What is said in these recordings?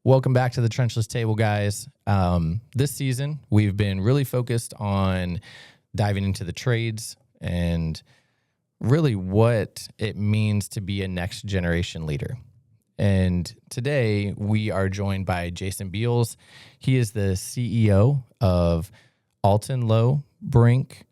Welcome back to the Trenchless Table, guys. This season, we've been really focused on diving into the trades and really what it means to be a next generation leader. And today we are joined by Jason Beals. He is the CEO of Altenloh Brinck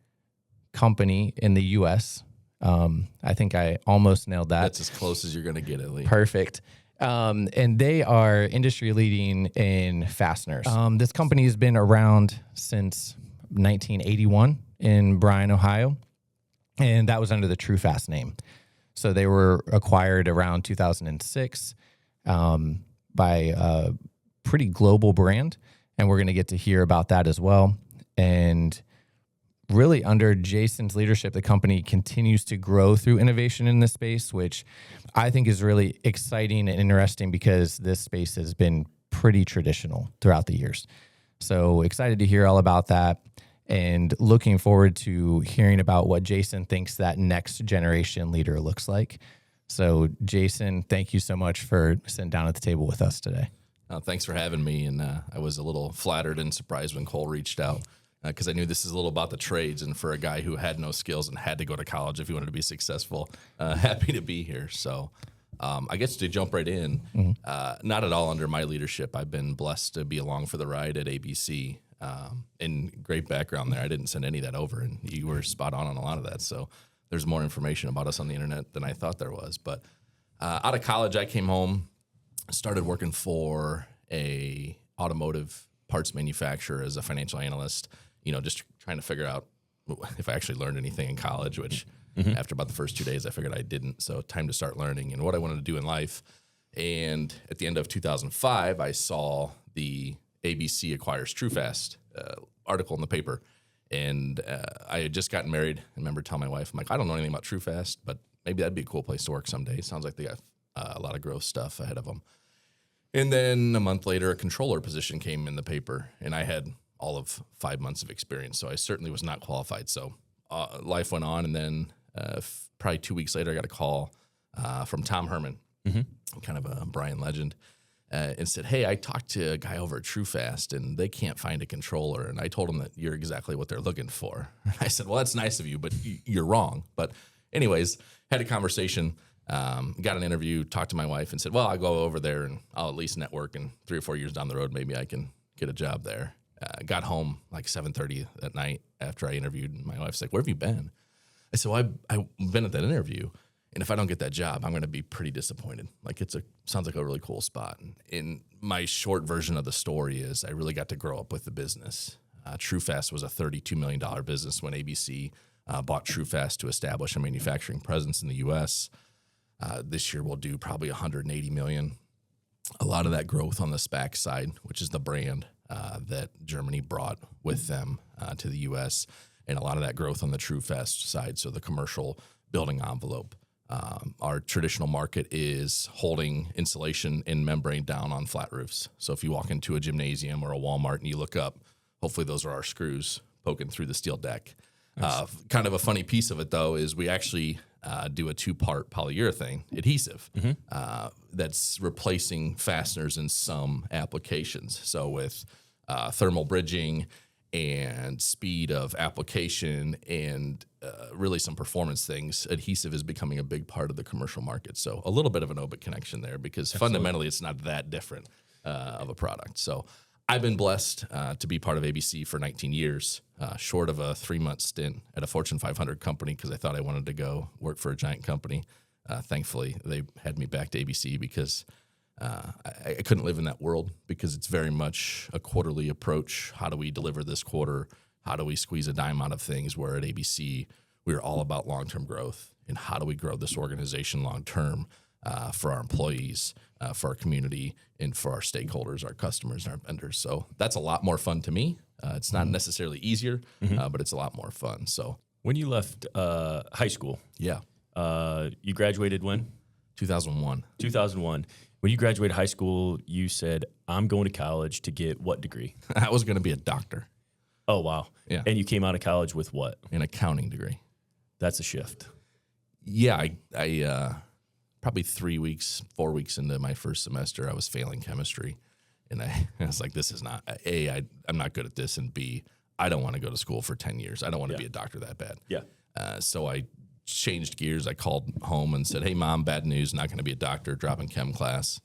Company in the U.S. I think I almost nailed that. That's as close as you're going to get, at least. Perfect. And they are industry leading in fasteners. This company has been around since 1981 in Bryan, Ohio, and that was under the True Fast name. So they were acquired around 2006 by a pretty global brand, and we're going to get to hear about that as well. And really, under Jason's leadership, the company continues to grow through innovation in this space, which I think is really exciting and interesting because this space has been pretty traditional throughout the years. So excited to hear all about that and looking forward to hearing about what Jason thinks that next generation leader looks like. So Jason, thank you so much for sitting down at the table with us today. Thanks for having me. And I was a little flattered and surprised when Cole reached out, because I knew this is a little about the trades, and for a guy who had no skills and had to go to college if he wanted to be successful, happy to be here. So I guess to jump right in, not at all under my leadership. I've been blessed to be along for the ride at ABC, and great background there. I didn't send any of that over, and you were spot on a lot of that. So there's more information about us on the internet than I thought there was. But out of college, I came home, started working for a automotive parts manufacturer as a financial analyst, just trying to figure out if I actually learned anything in college, which after about the first 2 days, I figured I didn't. So time to start learning and what I wanted to do in life. And at the end of 2005, I saw the ABC acquires True Fast article in the paper. And I had just gotten married. I remember telling my wife, I'm like, I don't know anything about True Fast, but maybe that'd be a cool place to work someday. Sounds like they got a lot of growth stuff ahead of them. And then a month later, a controller position came in the paper, and I had all of 5 months of experience, so I certainly was not qualified. So life went on, and then probably 2 weeks later, I got a call from Tom Herman, kind of a Bryan legend, and said, hey, I talked to a guy over at True Fast, and they can't find a controller, and I told them that you're exactly what they're looking for. I said, well, that's nice of you, but you're wrong. But anyways, had a conversation, got an interview, talked to my wife, and said, well, I'll go over there, and I'll at least network, and 3 or 4 years down the road, maybe I can get a job there. Got home like 7:30 at night after I interviewed, and my wife's like, where have you been? I said, well, I've been at that interview, and if I don't get that job, I'm going to be pretty disappointed. Like, sounds like a really cool spot. And my short version of the story is I really got to grow up with the business. True Fast was a $32 million business when ABC bought True Fast to establish a manufacturing presence in the U.S. This year we'll do probably $180 million. A lot of that growth on the SPAX side, which is the brand that Germany brought with them to the U.S., and a lot of that growth on the True Fast side, so the commercial building envelope. Our traditional market is holding insulation and membrane down on flat roofs. So if you walk into a gymnasium or a Walmart and you look up, hopefully those are our screws poking through the steel deck. Nice. Kind of a funny piece of it, though, is we actually do a 2-part polyurethane adhesive that's replacing fasteners in some applications. So with thermal bridging and speed of application and really some performance things, adhesive is becoming a big part of the commercial market. So a little bit of an Obit connection there, because fundamentally it's not that different of a product. So I've been blessed to be part of ABC for 19 years, short of a 3-month stint at a Fortune 500 company because I thought I wanted to go work for a giant company. Thankfully, they had me back to ABC because I couldn't live in that world, because it's very much a quarterly approach. How do we deliver this quarter? How do we squeeze a dime out of things? Where at ABC, we're all about long-term growth, and how do we grow this organization long-term for our employees, for our community, and for our stakeholders, our customers, and our vendors. So that's a lot more fun to me. It's not necessarily easier, but it's a lot more fun. So when you left high school, yeah, you graduated when? 2001. 2001. When you graduated high school, you said, I'm going to college to get what degree? I was going to be a doctor. Oh, wow. Yeah. And you came out of college with what? An accounting degree. That's a shift. Yeah, I probably 3 weeks, 4 weeks into my first semester, I was failing chemistry. And I was like, this is not, I'm not good at this. And B, I don't want to go to school for 10 years. I don't want to be a doctor that bad. Yeah. So I changed gears. I called home and said, hey, Mom, bad news. Not going to be a doctor, dropping chem class.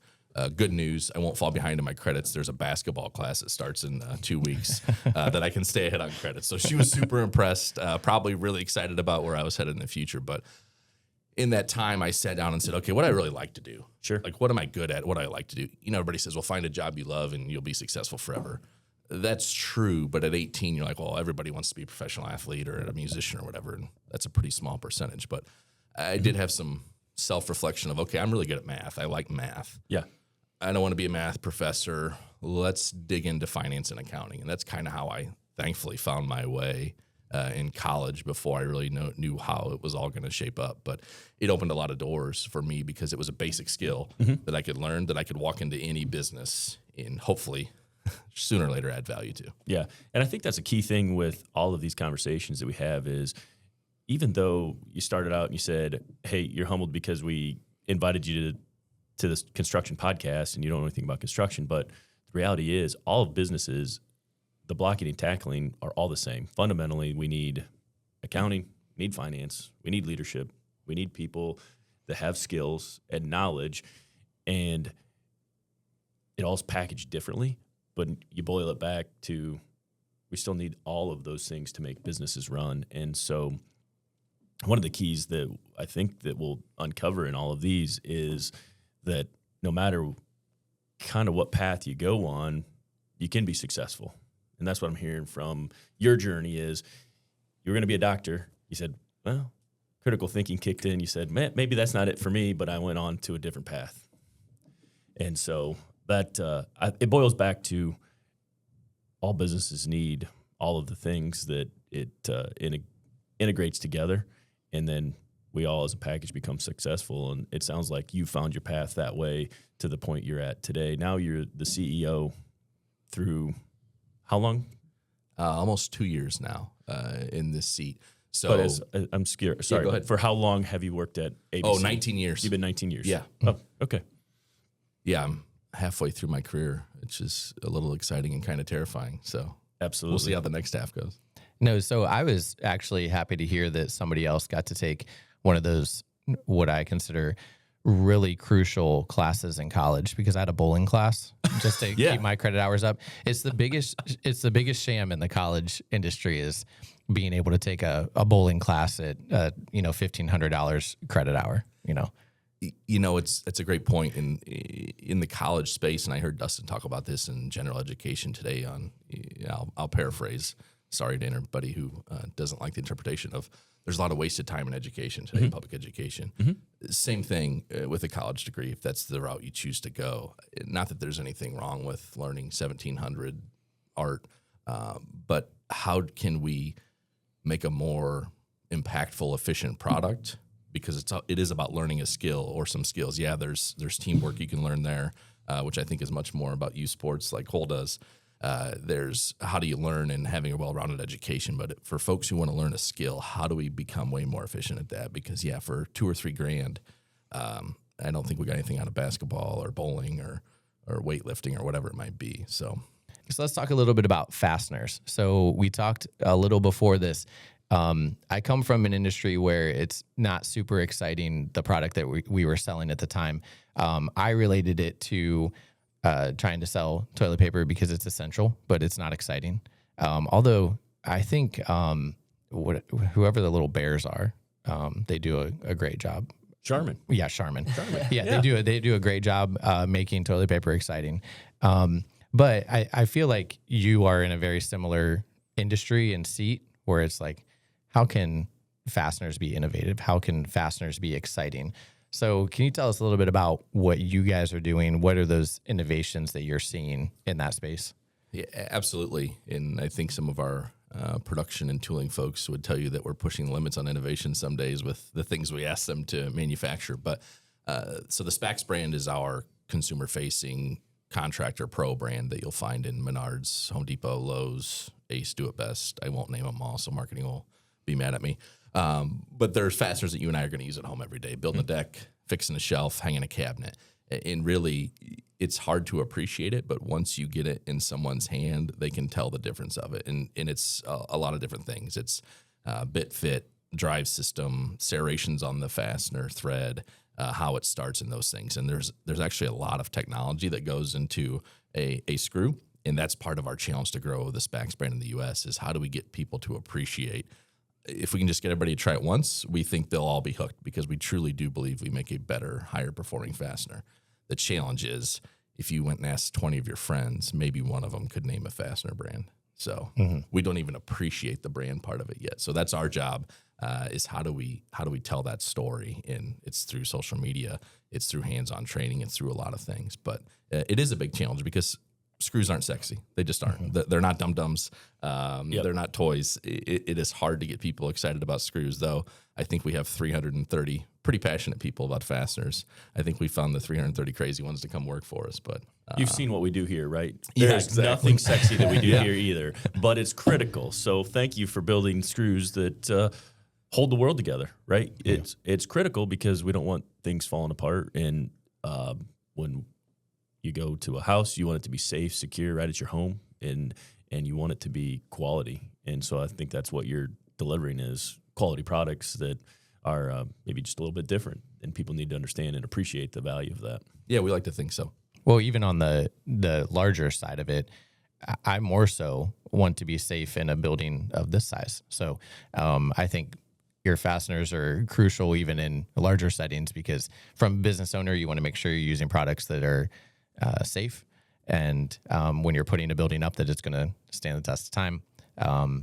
Good news, I won't fall behind in my credits. There's a basketball class that starts in 2 weeks that I can stay ahead on credits. So she was super impressed, probably really excited about where I was headed in the future. But in that time, I sat down and said, okay, what do I really like to do? Sure. Like, what am I good at? What do I like to do? You know, everybody says, well, find a job you love and you'll be successful forever. That's true. But at 18, you're like, well, everybody wants to be a professional athlete or a musician or whatever. And that's a pretty small percentage. But I did have some self-reflection of, okay, I'm really good at math. I like math. Yeah. I don't want to be a math professor. Let's dig into finance and accounting. And that's kind of how I thankfully found my way in college before I really knew how it was all going to shape up. But it opened a lot of doors for me because it was a basic skill that I could learn, that I could walk into any business and hopefully sooner or later add value to. Yeah. And I think that's a key thing with all of these conversations that we have is even though you started out and you said, hey, you're humbled because we invited you to this construction podcast and you don't know anything about construction, but the reality is all of businesses, the blocking and tackling are all the same. Fundamentally, we need accounting, we need finance, we need leadership, we need people that have skills and knowledge, and it all is packaged differently, but you boil it back to we still need all of those things to make businesses run. And so one of the keys that I think that we'll uncover in all of these is that no matter kind of what path you go on, you can be successful. And that's what I'm hearing from your journey is you're going to be a doctor. You said, well, critical thinking kicked in. You said, man, maybe that's not it for me, but I went on to a different path. And so that it boils back to all businesses need all of the things that it integrates together. And then we all as a package become successful. And it sounds like you found your path that way to the point you're at today. Now you're the CEO through how long? Almost 2 years now in this seat. So, but I'm scared. Sorry, go ahead. For how long have you worked at ABC? Oh, 19 years. You've been 19 years. Yeah. Oh, okay. Yeah, I'm halfway through my career, which is a little exciting and kind of terrifying. So Absolutely. we'll see how the next half goes. No, so I was actually happy to hear that somebody else got to take one of those, what I consider really crucial classes in college, because I had a bowling class just to keep my credit hours up. It's the biggest sham in the college industry is being able to take a bowling class at $1,500 credit hour. It's a great point in the college space, and I heard Dustin talk about this in general education today. I'll paraphrase. Sorry to anybody who doesn't like the interpretation of. There's a lot of wasted time in education today, public education. Same thing with a college degree, if that's the route you choose to go. Not that there's anything wrong with learning 1700 art, but how can we make a more impactful, efficient product? Because it is about learning a skill or some skills. Yeah, there's teamwork you can learn there, which I think is much more about youth sports like Cole does. There's how do you learn and having a well-rounded education. But for folks who want to learn a skill, how do we become way more efficient at that? Because, for $2,000 or $3,000, I don't think we got anything out of basketball or bowling or weightlifting or whatever it might be. So let's talk a little bit about fasteners. So we talked a little before this. I come from an industry where it's not super exciting, the product that we were selling at the time. I related it to trying to sell toilet paper because it's essential, but it's not exciting. Although I think whoever the little bears are, they do a great job. Charmin. Yeah, Charmin. Yeah, they do a great job making toilet paper exciting. But I feel like you are in a very similar industry and seat where it's like, how can fasteners be innovative? How can fasteners be exciting? So can you tell us a little bit about what you guys are doing? What are those innovations that you're seeing in that space? Yeah, absolutely. And I think some of our production and tooling folks would tell you that we're pushing the limits on innovation some days with the things we ask them to manufacture. But so the SPAX brand is our consumer-facing contractor pro brand that you'll find in Menards, Home Depot, Lowe's, Ace, Do It Best. I won't name them all, so marketing will be mad at me. But there's fasteners that you and I are going to use at home every day, building a deck, fixing a shelf, hanging a cabinet. And really, it's hard to appreciate it, but once you get it in someone's hand, they can tell the difference of it. And it's a lot of different things. It's bit fit, drive system, serrations on the fastener thread, how it starts and those things. And there's actually a lot of technology that goes into a screw. And that's part of our challenge to grow the SPAX brand in the U.S. is how do we get people to appreciate. If we can just get everybody to try it once, we think they'll all be hooked because we truly do believe we make a better, higher performing fastener. The challenge is if you went and asked 20 of your friends, maybe one of them could name a fastener brand. So we don't even appreciate the brand part of it yet. So that's our job is how do we tell that story? And it's through social media, it's through hands-on training, it's through a lot of things. But it is a big challenge because screws aren't sexy. They just aren't. They're not dum-dums. They're not toys. It is hard to get people excited about screws, though. I think we have 330 pretty passionate people about fasteners. I think we found the 330 crazy ones to come work for us. But you've seen what we do here, right? Yeah, There's exactly. nothing sexy that we do here either, but it's critical. So thank you for building screws that hold the world together, right? Yeah. It's critical because we don't want things falling apart. And when you go to a house, you want it to be safe, secure, right at your home, and you want it to be quality. And so I think that's what you're delivering is quality products that are maybe just a little bit different, and people need to understand and appreciate the value of that. yeah, we like to think so. Well, even on the larger side of it, I more so want to be safe in a building of this size. So I think your fasteners are crucial even in larger settings because from a business owner, you want to make sure you're using products that are safe. And when you're putting a building up, that it's going to stand the test of time,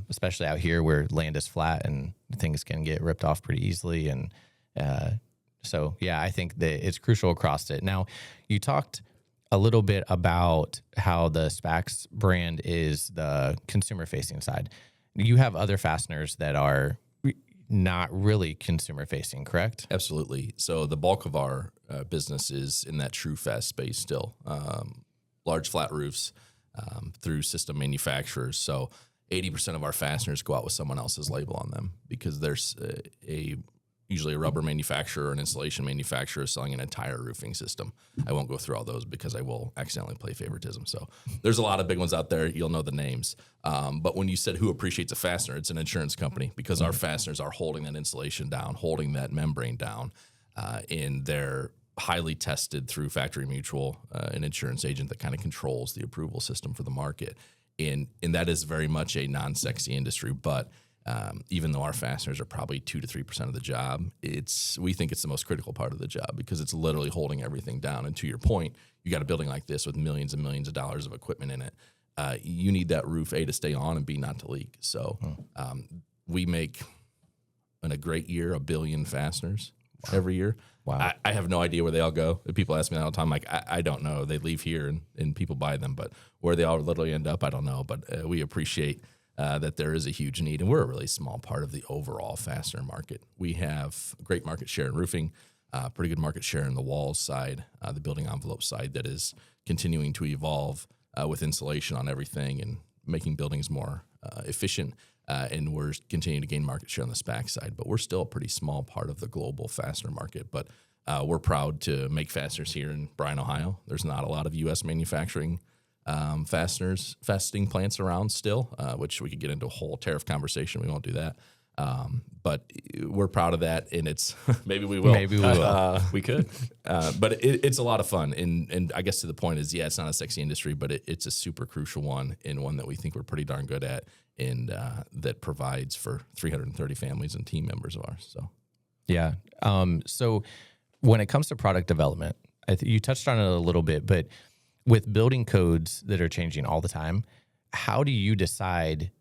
especially out here where land is flat and things can get ripped off pretty easily. And so, yeah, I think that it's crucial across it. Now, you talked a little bit about how the SPAX brand is the consumer-facing side. You have other fasteners that are not really consumer-facing, correct? Absolutely. So the bulk of our business is in that true fast space still. Large flat roofs through system manufacturers. So 80% of our fasteners go out with someone else's label on them because there's usually a rubber manufacturer or an insulation manufacturer selling an entire roofing system. I won't go through all those because I will accidentally play favoritism. So there's a lot of big ones out there. You'll know the names. But when you said who appreciates a fastener, it's an insurance company because our fasteners are holding that insulation down, holding that membrane down, and they're highly tested through Factory Mutual, an insurance agent that kind of controls the approval system for the market. And that is very much a non-sexy industry, but even though our fasteners are probably 2 to 3% of the job, we think it's the most critical part of the job because it's literally holding everything down. And to your point, you got a building like this with millions and millions of dollars of equipment in it. You need that roof, A, to stay on and B, not to leak. So we make, in a great year, 1 billion fasteners every year. Wow. I have no idea where they all go. People ask me that all the time. Like, I don't know. They leave here and people buy them, but where they all literally end up, I don't know. But we appreciate that there is a huge need, and we're a really small part of the overall fastener market. We have great market share in roofing, pretty good market share in the walls side, the building envelope side that is continuing to evolve with insulation on everything and making buildings more efficient. And we're continuing to gain market share on the SPAX side, but we're still a pretty small part of the global fastener market. But we're proud to make fasteners here in Bryan, Ohio. There's not a lot of U.S. manufacturing fastening plants around still, which we could get into a whole tariff conversation. We won't do that. But we're proud of that, and it's maybe we will. Maybe we will. We could. But it's a lot of fun. And I guess to the point is, yeah, it's not a sexy industry, but it's a super crucial one and one that we think we're pretty darn good at and that provides for 330 families and team members of ours. So, Yeah. So when it comes to product development, you touched on it a little bit, but with building codes that are changing all the time, how do you decide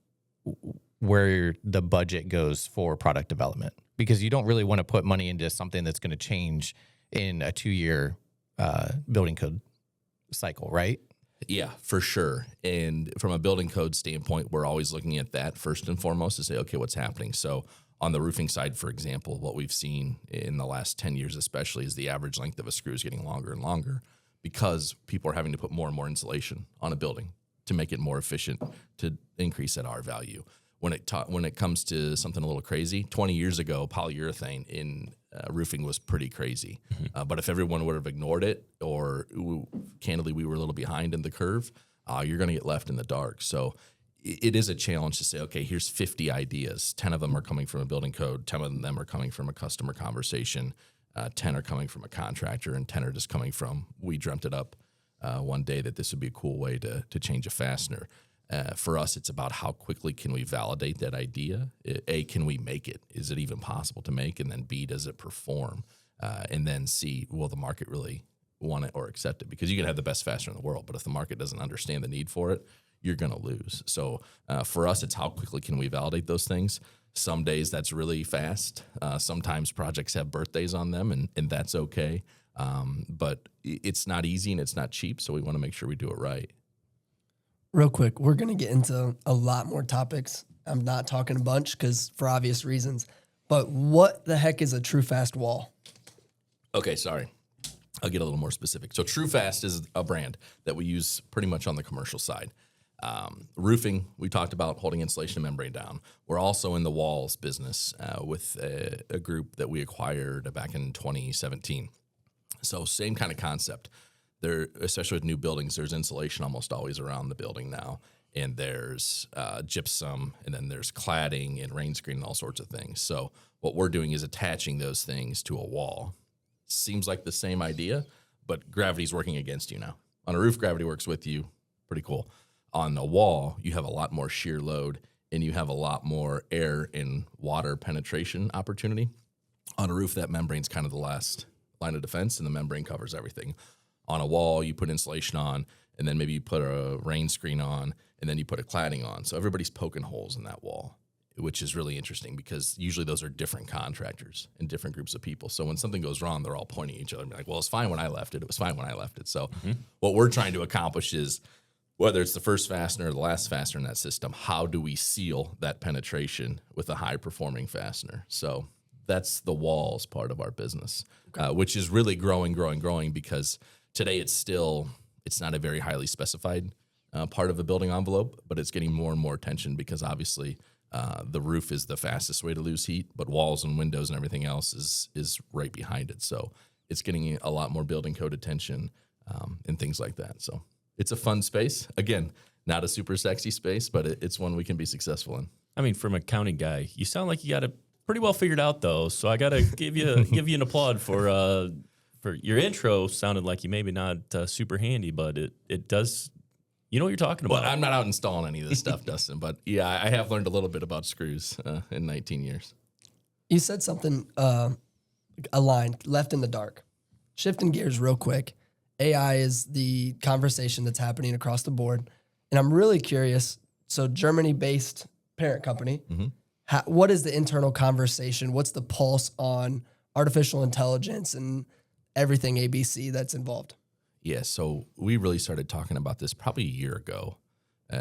where the budget goes for product development? Because you don't really want to put money into something that's going to change in a 2-year building code cycle, right? yeah, for sure. And from a building code standpoint, we're always looking at that first and foremost to say, okay, what's happening? So on the roofing side, for example, what we've seen in the last 10 years especially is the average length of a screw is getting longer and longer because people are having to put more and more insulation on a building to make it more efficient, to increase that R value. When it comes to something a little crazy, 20 years ago, polyurethane in roofing was pretty crazy. But if everyone would have ignored it, or candidly, we were a little behind in the curve, you're going to get left in the dark. So it is a challenge to say, okay, here's 50 ideas. 10 of them are coming from a building code. 10 of them are coming from a customer conversation. 10 are coming from a contractor, and 10 are just coming from, we dreamt it up one day that this would be a cool way to change a fastener. For us, it's about how quickly can we validate that idea. A, can we make it? Is it even possible to make? And then B, does it perform? And then C, will the market really want it or accept it? Because you can have the best fastener in the world, but if the market doesn't understand the need for it, you're going to lose. So for us, it's how quickly can we validate those things. Some days that's really fast. Sometimes projects have birthdays on them, and that's okay. But it's not easy and it's not cheap, so we want to make sure we do it right. Real quick, we're going to get into a lot more topics. I'm not talking a bunch because for obvious reasons. But what the heck is a True Fast wall? Okay, sorry. I'll get a little more specific. So True Fast is a brand that we use pretty much on the commercial side. Roofing, we talked about holding insulation and membrane down. We're also in the walls business with a group that we acquired back in 2017. So same kind of concept. There, especially with new buildings, there's insulation almost always around the building now, and there's gypsum, and then there's cladding and rain screen and all sorts of things. So what we're doing is attaching those things to a wall. Seems like the same idea, but gravity's working against you now. On a roof, gravity works with you. Pretty cool. On a wall, you have a lot more shear load, and you have a lot more air and water penetration opportunity. On a roof, that membrane's kind of the last line of defense, and the membrane covers everything. On a wall, you put insulation on, and then maybe you put a rain screen on, and then you put a cladding on. So everybody's poking holes in that wall, which is really interesting because usually those are different contractors and different groups of people. So when something goes wrong, they're all pointing at each other and be like, well, it's fine when I left it. It was fine when I left it. So what we're trying to accomplish is, whether it's the first fastener or the last fastener in that system, how do we seal that penetration with a high-performing fastener? So that's the walls part of our business, which is really growing because today it's not a very highly specified part of a building envelope, but it's getting more and more attention because obviously the roof is the fastest way to lose heat, but walls and windows and everything else is right behind it. So it's getting a lot more building code attention and things like that. So it's a fun space. Again, not a super sexy space, but it's one we can be successful in. I mean, from a accounting guy, you sound like you got it pretty well figured out, though. So I got to give you an applaud for your intro. Sounded like you maybe not super handy, but it does. You know what you're talking about. Well, I'm not out installing any of this stuff, Dustin, but yeah, I have learned a little bit about screws in 19 years. You said something, a line, left in the dark. Shifting gears real quick. AI is the conversation that's happening across the board. And I'm really curious. So Germany-based parent company, what is the internal conversation? What's the pulse on artificial intelligence and everything ABC that's involved? Yeah, so we really started talking about this probably a year ago,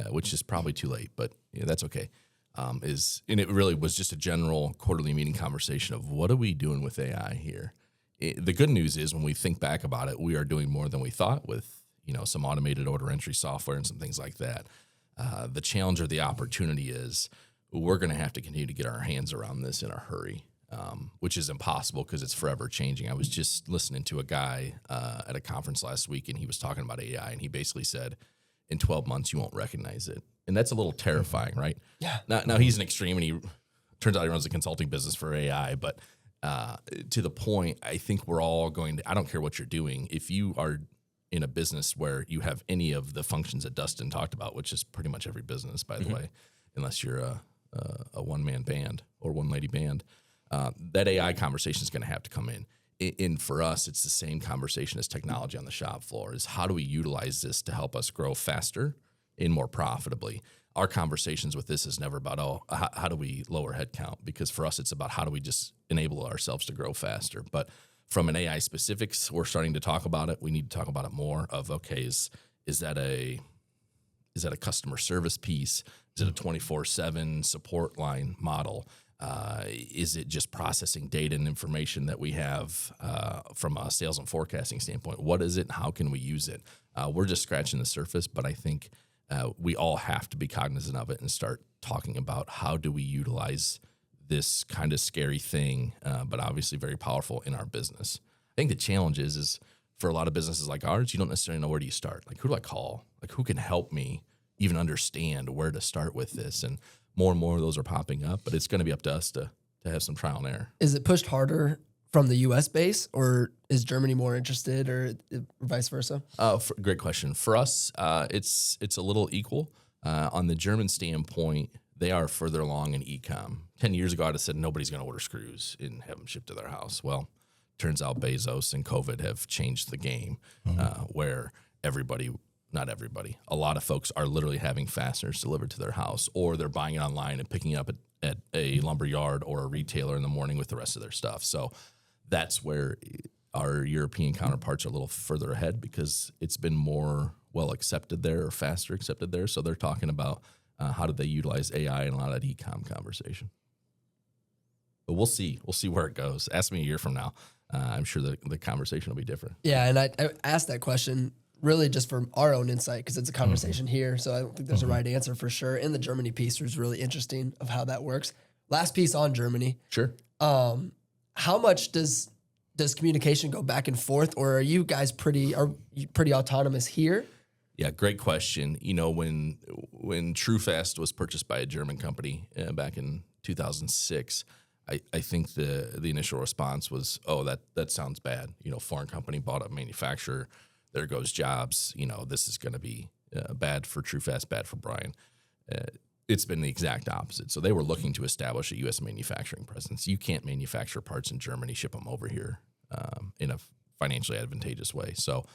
which is probably too late, but yeah, that's okay. And it really was just a general quarterly meeting conversation of what are we doing with AI here? The good news is when we think back about it, we are doing more than we thought with, some automated order entry software and some things like that. The challenge or the opportunity is we're going to have to continue to get our hands around this in a hurry, which is impossible because it's forever changing. I was just listening to a guy at a conference last week, and he was talking about AI, and he basically said, in 12 months, you won't recognize it. And that's a little terrifying, right? Yeah. Now he's an extreme, and he turns out he runs a consulting business for AI, but to the point, I think we're all going to, I don't care what you're doing. If you are in a business where you have any of the functions that Dustin talked about, which is pretty much every business, by the way, unless you're a one-man band or one-lady band, that AI conversation is going to have to come in. And for us, it's the same conversation as technology on the shop floor is how do we utilize this to help us grow faster and more profitably? Our conversations with this is never about, how do we lower headcount? Because for us, it's about how do we just enable ourselves to grow faster. But from an AI specifics, we're starting to talk about it. We need to talk about it more of, okay, is that a customer service piece? Is it a 24/7 support line model? Is it just processing data and information that we have from a sales and forecasting standpoint? What is it and how can we use it? We're just scratching the surface, but I think we all have to be cognizant of it and start talking about how do we utilize this kind of scary thing, but obviously very powerful in our business. I think the challenge is for a lot of businesses like ours, you don't necessarily know where do you start. Like, who do I call? Like, who can help me even understand where to start with this? And more of those are popping up, but it's going to be up to us to have some trial and error. Is it pushed harder from the U.S. base, or is Germany more interested, or vice versa? Great question. For us, it's a little equal. On the German standpoint, they are further along in e-com. 10 years ago, I'd have said nobody's going to order screws and have them shipped to their house. Well, turns out Bezos and COVID have changed the game, where not everybody, a lot of folks are literally having fasteners delivered to their house, or they're buying it online and picking it up at a lumber yard or a retailer in the morning with the rest of their stuff. So that's where our European counterparts are a little further ahead, because it's been more well accepted there, or faster accepted there. So they're talking about how do they utilize AI in a lot of that e-com conversation. But we'll see. We'll see where it goes. Ask me a year from now. I'm sure the conversation will be different. Yeah, and I asked that question really just for our own insight, because it's a conversation here. So I don't think there's a right answer for sure. And the Germany piece was really interesting of how that works. Last piece on Germany. Sure. How much does communication go back and forth, or are you guys pretty autonomous here? Yeah, great question. You know, when True Fast was purchased by a German company back in 2006, I think the initial response was, oh, that sounds bad. You know, foreign company bought a manufacturer. There goes jobs. You know, this is going to be bad for True Fast, bad for Brian. It's been the exact opposite. So they were looking to establish a U.S. manufacturing presence. You can't manufacture parts in Germany, ship them over here in a financially advantageous way. So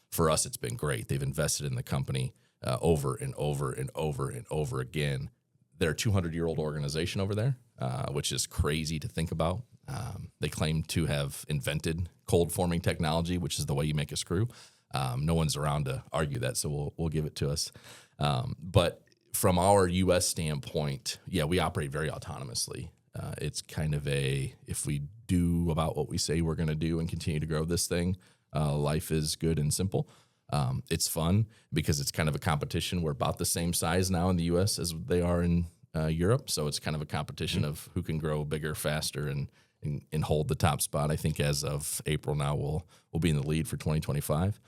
for us, it's been great. They've invested in the company over and over and over and over again. They're a 200-year-old organization over there, which is crazy to think about. They claim to have invented cold forming technology, which is the way you make a screw. No one's around to argue that, so we'll give it to us. But from our U.S. standpoint, yeah, we operate very autonomously. It's kind of if we do about what we say we're going to do and continue to grow this thing, life is good and simple. It's fun because it's kind of a competition. We're about the same size now in the U.S. as they are in Europe, so it's kind of a competition of who can grow bigger, faster, and hold the top spot. I think as of April now, we'll be in the lead for 2025.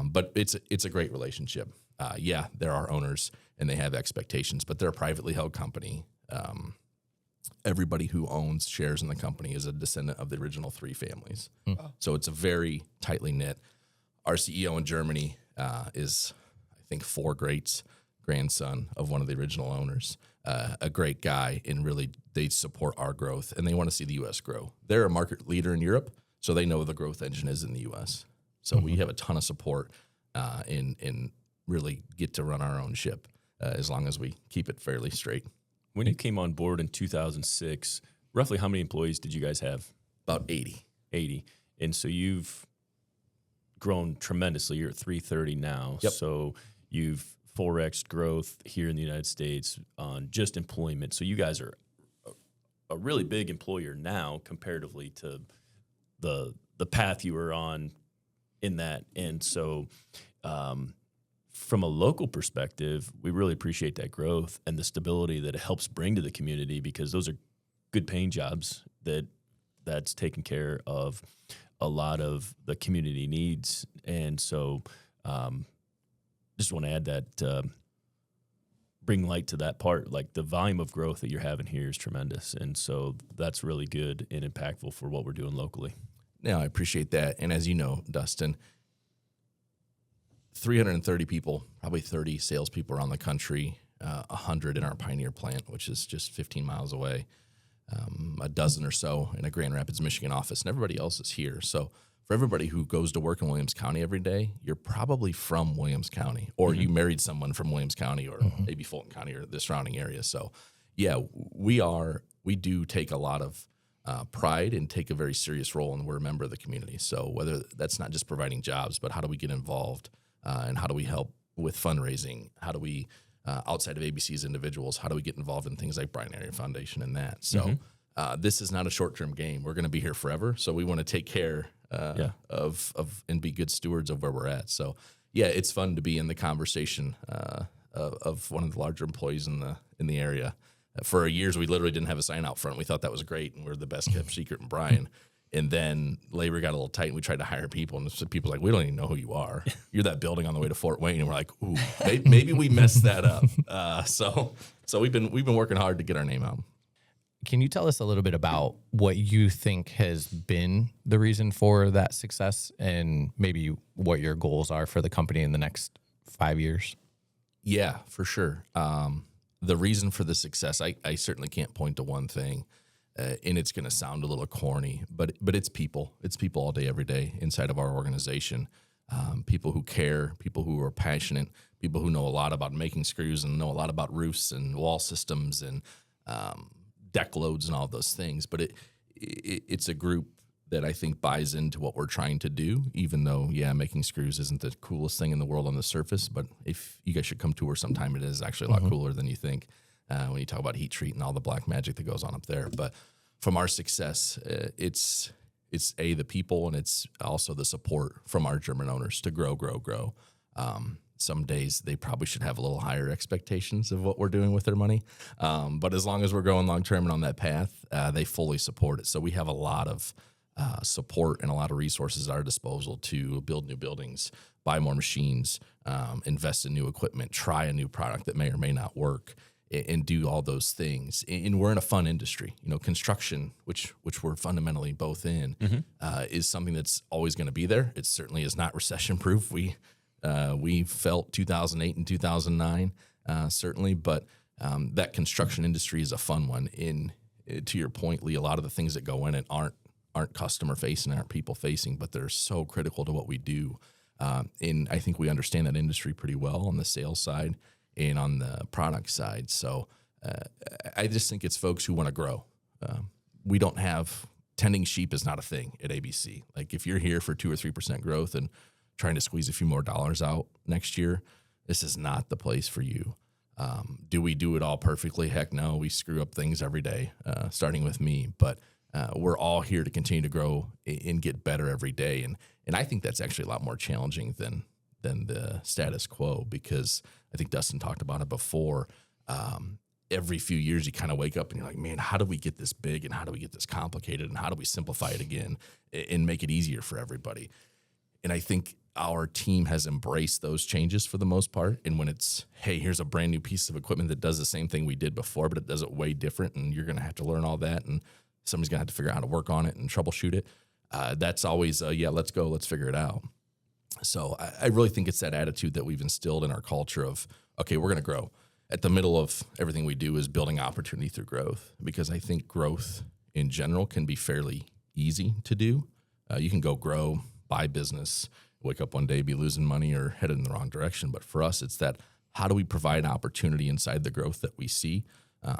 But it's a great relationship. Yeah, there are owners and they have expectations, but they're a privately held company. Everybody who owns shares in the company is a descendant of the original three families. So it's a very tightly knit. Our CEO in Germany is, I think, four greats, grandson of one of the original owners. A great guy, and really they support our growth, and they want to see the U.S. grow. They're a market leader in Europe, so they know the growth engine is in the U.S. So we have a ton of support and really get to run our own ship as long as we keep it fairly straight. When you came on board in 2006, roughly how many employees did you guys have? About 80. 80. And so you've grown tremendously. You're at 330 now. Yep. So you've 4x growth here in the United States on just employment. So you guys are a really big employer now comparatively to the path you were on in that. And so from a local perspective, we really appreciate that growth and the stability that it helps bring to the community, because those are good paying jobs that's taking care of a lot of the community needs. And so just want to add that, bring light to that part. Like, the volume of growth that you're having here is tremendous. And so that's really good and impactful for what we're doing locally. Yeah, I appreciate that. And as you know, Dustin, 330 people, probably 30 salespeople around the country, 100 in our Pioneer plant, which is just 15 miles away, a dozen or so in a Grand Rapids, Michigan office, and everybody else is here. So for everybody who goes to work in Williams County every day, you're probably from Williams County, or you married someone from Williams County, or maybe Fulton County or the surrounding area. So yeah, we do take a lot of pride and take a very serious role, and we're a member of the community. So whether that's not just providing jobs, but how do we get involved? And how do we help with fundraising? How do we, outside of ABC's individuals, how do we get involved in things like Bryan Area Foundation and that? So this is not a short-term game. We're going to be here forever. So we want to take care of and be good stewards of where we're at. So yeah, it's fun to be in the conversation of one of the larger employees in the area For years, we literally didn't have a sign out front. We thought that was great, and we're the best kept secret in Bryan. And then labor got a little tight, and we tried to hire people, and so people were like, we don't even know who you are. You're that building on the way to Fort Wayne, and we're like, ooh, maybe we messed that up. So we've been working hard to get our name out. Can you tell us a little bit about what you think has been the reason for that success, and maybe what your goals are for the company in the next 5 years? Yeah, for sure. The reason for the success, I certainly can't point to one thing. And it's going to sound a little corny, but it's people. It's people all day, every day inside of our organization. People who care, people who are passionate, people who know a lot about making screws and know a lot about roofs and wall systems and deck loads and all those things. But it's a group that I think buys into what we're trying to do, even though, making screws isn't the coolest thing in the world on the surface. But if you guys should come tour sometime, it is actually a lot cooler than you think. When you talk about heat treat and all the black magic that goes on up there. But from our success, it's the people, and it's also the support from our German owners to grow. Some days they probably should have a little higher expectations of what we're doing with their money. But as long as we're going long-term and on that path, they fully support it. So we have a lot of support and a lot of resources at our disposal to build new buildings, buy more machines, invest in new equipment, try a new product that may or may not work, and do all those things. And we're in a fun industry. Construction, which we're fundamentally both in, is something that's always going to be there. It certainly is not recession-proof. We felt 2008 and 2009, certainly, but that construction industry is a fun one. To your point, Lee, a lot of the things that go in it aren't customer-facing, aren't people-facing, but they're so critical to what we do. And I think we understand that industry pretty well on the sales side and on the product side. So I just think it's folks who want to grow. We don't have tending sheep is not a thing at ABC. Like if you're here for 2 or 3% growth and trying to squeeze a few more dollars out next year, this is not the place for you. Do we do it all perfectly? Heck no, we screw up things every day, starting with me. But we're all here to continue to grow and get better every day. And I think that's actually a lot more challenging than the status quo, because I think Dustin talked about it before. Every few years you kind of wake up and you're like, man, how do we get this big, and how do we get this complicated, and how do we simplify it again and make it easier for everybody? And I think our team has embraced those changes for the most part. And when it's, hey, here's a brand new piece of equipment that does the same thing we did before, but it does it way different, and you're going to have to learn all that, and somebody's going to have to figure out how to work on it and troubleshoot it. That's always, let's go, let's figure it out. So I really think it's that attitude that we've instilled in our culture of, okay, we're going to grow. At the middle of everything we do is building opportunity through growth, because I think growth in general can be fairly easy to do. You can go grow, buy business, wake up one day, be losing money or headed in the wrong direction. But for us, it's that, how do we provide opportunity inside the growth that we see?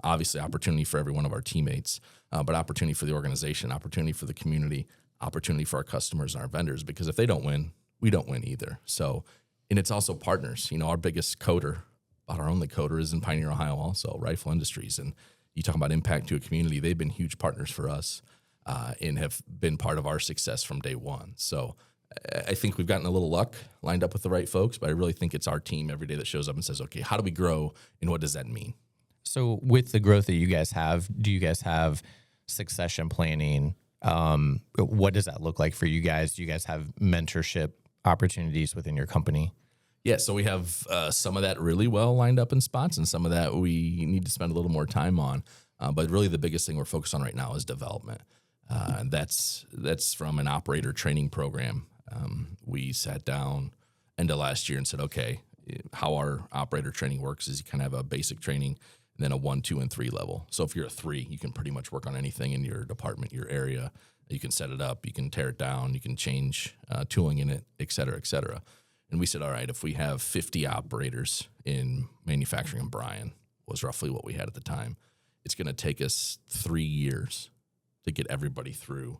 Obviously, opportunity for every one of our teammates, but opportunity for the organization, opportunity for the community, opportunity for our customers and our vendors, because if they don't win, we don't win either. So, and it's also partners. Our biggest coder, about our only coder, is in Pioneer, Ohio also, Rifle Industries. And you talk about impact to a community, they've been huge partners for us and have been part of our success from day one. So I think we've gotten a little luck lined up with the right folks, but I really think it's our team every day that shows up and says, okay, how do we grow, and what does that mean? So with the growth that you guys have, do you guys have succession planning? What does that look like for you guys? Do you guys have mentorship opportunities within your company? Yeah, so we have some of that really well lined up in spots, and some of that we need to spend a little more time on. But really the biggest thing we're focused on right now is development. That's from an operator training program. We sat down end of last year and said, okay, how our operator training works is you kind of have a basic training, and then a 1, 2, and 3 level. So if you're a 3, you can pretty much work on anything in your department, your area. You can set it up, you can tear it down, you can change tooling in it, et cetera, et cetera. And we said, all right, if we have 50 operators in manufacturing in Bryan, was roughly what we had at the time, it's going to take us 3 years to get everybody through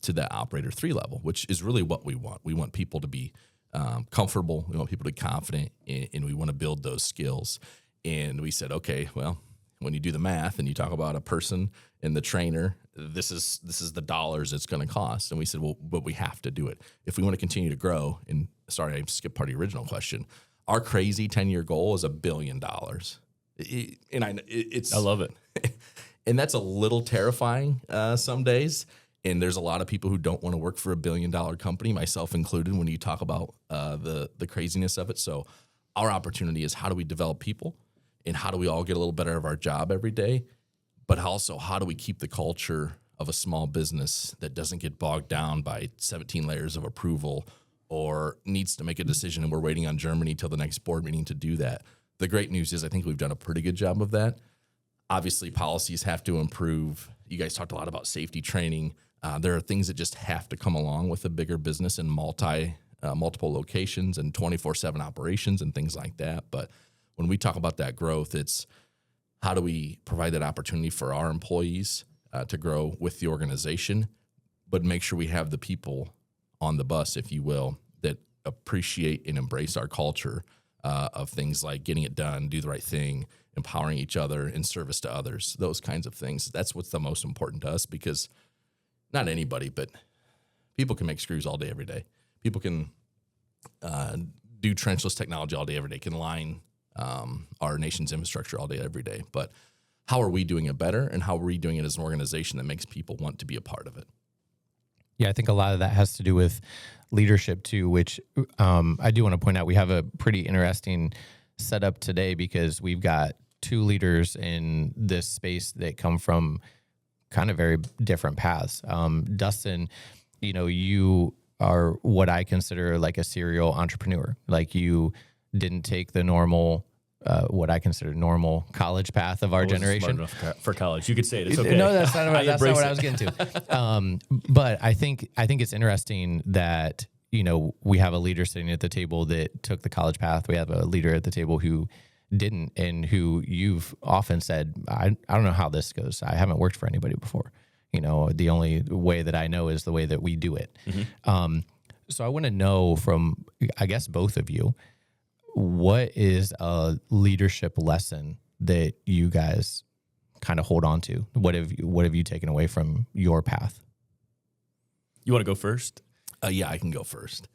to that operator 3 level, which is really what we want. We want people to be comfortable. We want people to be confident, and we want to build those skills. And we said, okay, well, when you do the math and you talk about a person and the trainer, this is the dollars it's going to cost. And we said, well, but we have to do it if we want to continue to grow. And sorry, I skipped part of the original question. Our crazy 10-year goal is $1 billion It's I love it. and that's a little terrifying some days. And there's a lot of people who don't want to work for $1 billion company, myself included, when you talk about the craziness of it. So our opportunity is, how do we develop people, and how do we all get a little better of our job every day? But also, how do we keep the culture of a small business that doesn't get bogged down by 17 layers of approval, or needs to make a decision and we're waiting on Germany till the next board meeting to do that? The great news is I think we've done a pretty good job of that. Obviously, policies have to improve. You guys talked a lot about safety training. There are things that just have to come along with a bigger business and multiple locations and 24/7 operations and things like that. But when we talk about that growth, it's how do we provide that opportunity for our employees to grow with the organization, but make sure we have the people on the bus, if you will, that appreciate and embrace our culture of things like getting it done, do the right thing, empowering each other, in service to others, those kinds of things. That's what's the most important to us, because not anybody, but people can make screws all day, every day. People can do trenchless technology all day, every day, can line our nation's infrastructure all day, every day. But how are we doing it better, and how are we doing it as an organization that makes people want to be a part of it? Yeah, I think a lot of that has to do with leadership too, which I do want to point out. We have a pretty interesting setup today, because we've got two leaders in this space that come from kind of very different paths. Dustin, you are what I consider like a serial entrepreneur. Like, you didn't take the normal, what I consider normal college path of our generation. Smart enough for college. You could say it. It's okay. No, that's not what I was getting to. But I think it's interesting that, we have a leader sitting at the table that took the college path. We have a leader at the table who didn't, and who you've often said, I don't know how this goes. I haven't worked for anybody before. The only way that I know is the way that we do it. Mm-hmm. So I want to know from, I guess, both of you, what is a leadership lesson that you guys kind of hold on to? What have you taken away from your path? You want to go first? Yeah, I can go first.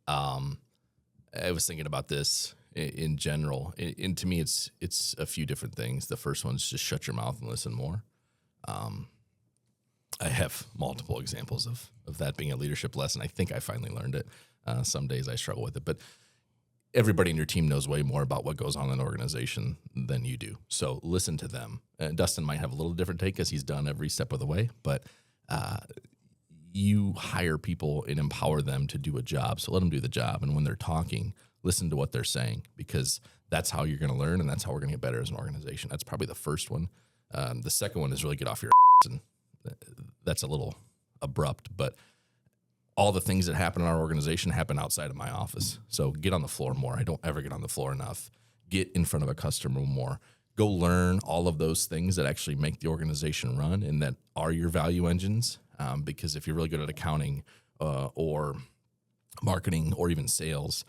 I was thinking about this in general, and to me, it's a few different things. The first one's just shut your mouth and listen more. I have multiple examples of that being a leadership lesson. I think I finally learned it. Some days I struggle with it, but everybody in your team knows way more about what goes on in an organization than you do. So listen to them. Dustin might have a little different take because he's done every step of the way, but you hire people and empower them to do a job. So let them do the job. And when they're talking, listen to what they're saying, because that's how you're going to learn, and that's how we're going to get better as an organization. That's probably the first one. The second one is really get off your ass, and that's a little abrupt, but all the things that happen in our organization happen outside of my office. So get on the floor more. I don't ever get on the floor enough. Get in front of a customer more. Go learn all of those things that actually make the organization run and that are your value engines. Because if you're really good at accounting or marketing or even sales,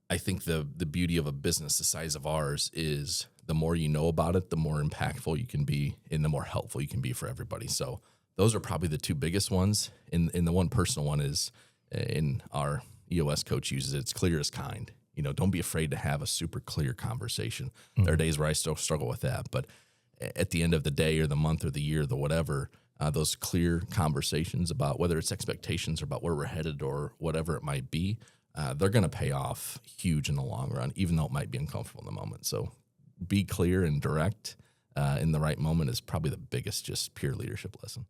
I think the beauty of a business the size of ours is the more you know about it, the more impactful you can be and the more helpful you can be for everybody. So those are probably the two biggest ones. And the one personal one is, in our EOS coach uses it, it's clear as kind. Don't be afraid to have a super clear conversation. Mm-hmm. There are days where I still struggle with that, but at the end of the day or the month or the year, the whatever, those clear conversations about whether it's expectations or about where we're headed or whatever it might be, they're going to pay off huge in the long run, even though it might be uncomfortable in the moment. So be clear and direct in the right moment is probably the biggest, just pure leadership lesson.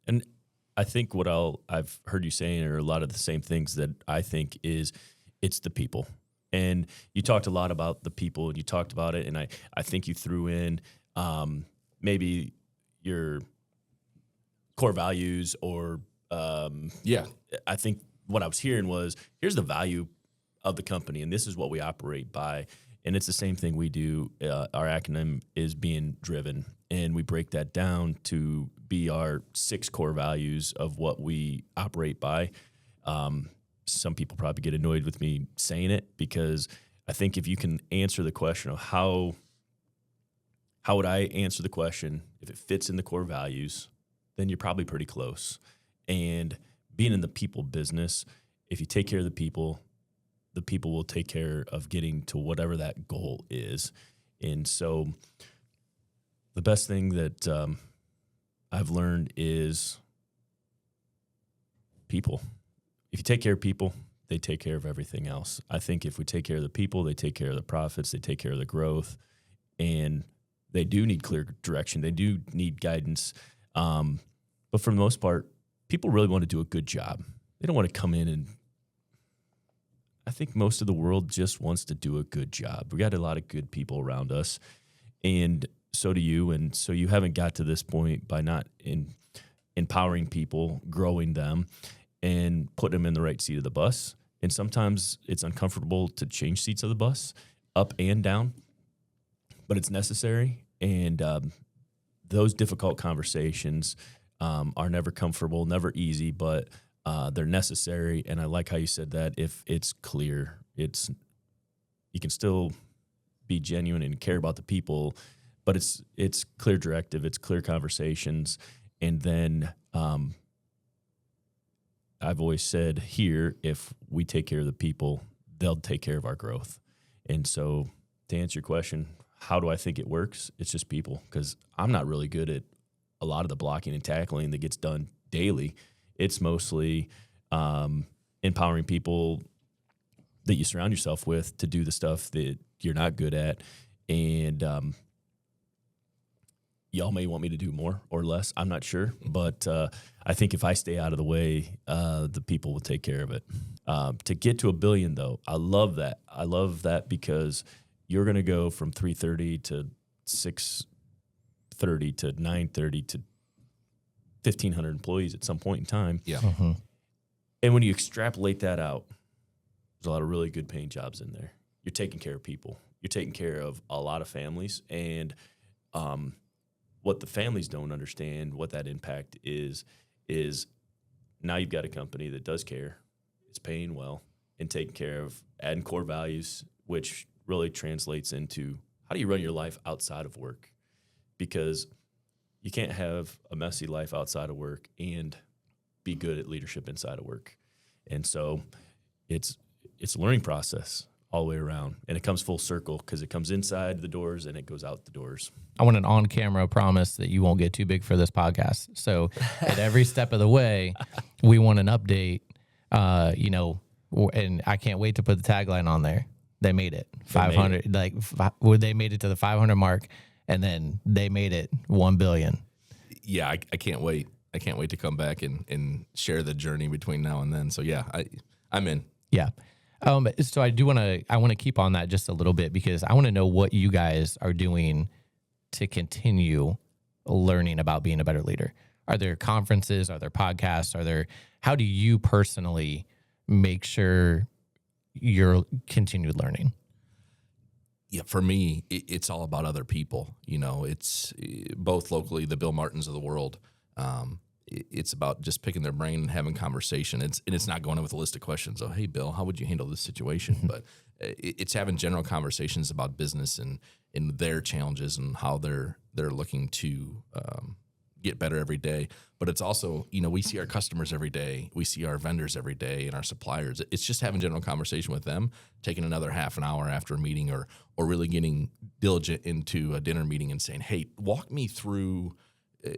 And I think what I've heard you saying are a lot of the same things that I think is it's the people. And you talked a lot about the people, and you talked about it, and I think you threw in maybe your core values or I think what I was hearing was, here's the value of the company, and this is what we operate by. And it's the same thing we do. Our acronym is being driven, and we break that down to be our 6 core values of what we operate by. Some people probably get annoyed with me saying it, because I think if you can answer the question of how would I answer the question if it fits in the core values, then you're probably pretty close. And being in the people business, if you take care of the people will take care of getting to whatever that goal is. And so the best thing that I've learned is people. If you take care of people, they take care of everything else. I think if we take care of the people, they take care of the profits, they take care of the growth, and they do need clear direction. They do need guidance. But for the most part, people really want to do a good job. They don't want to come in and I think most of the world just wants to do a good job. We got a lot of good people around us, and so do you. And so you haven't got to this point by not empowering people, growing them, and putting them in the right seat of the bus. And sometimes it's uncomfortable to change seats of the bus up and down, but it's necessary. And those difficult conversations are never comfortable, never easy, but they're necessary. And I like how you said that. If it's clear, you can still be genuine and care about the people, but it's clear directive, it's clear conversations. And then I've always said here, if we take care of the people, they'll take care of our growth. And so to answer your question, how do I think it works? It's just people, because I'm not really good at a lot of the blocking and tackling that gets done daily. It's mostly empowering people that you surround yourself with to do the stuff that you're not good at. And y'all may want me to do more or less. I'm not sure. But I think if I stay out of the way, the people will take care of it. To get to $1 billion, though, I love that. I love that because you're going to go from 3:30 to 6:30 to 9:30 to 1,500 employees at some point in time. Yeah. Mm-hmm. And when you extrapolate that out, there's a lot of really good paying jobs in there. You're taking care of people. You're taking care of a lot of families. And what the families don't understand, what that impact is now you've got a company that does care, it's paying well, and taking care of adding core values, which really translates into how do you run your life outside of work? Because you can't have a messy life outside of work and be good at leadership inside of work. And so it's a learning process all the way around. And it comes full circle because it comes inside the doors and it goes out the doors. I want an on-camera promise that you won't get too big for this podcast. So at every step of the way, we want an update, and I can't wait to put the tagline on there. They made it 500, they made it to the 500 mark, and then they made it 1 billion. Yeah, I can't wait. I can't wait to come back and share the journey between now and then. So yeah, I'm in. Yeah. So I want to keep on that just a little bit because I want to know what you guys are doing to continue learning about being a better leader. Are there conferences? Are there podcasts? How do you personally make sure you're continued learning? Yeah, for me, it's all about other people. It's both locally, the Bill Martins of the world. It's about just picking their brain and having conversation. It's not going in with a list of questions. Oh, hey, Bill, how would you handle this situation? But it's having general conversations about business and their challenges and how they're looking to get better every day. But it's also, we see our customers every day. We see our vendors every day and our suppliers. It's just having general conversation with them, taking another half an hour after a meeting or really getting diligent into a dinner meeting and saying, hey, walk me through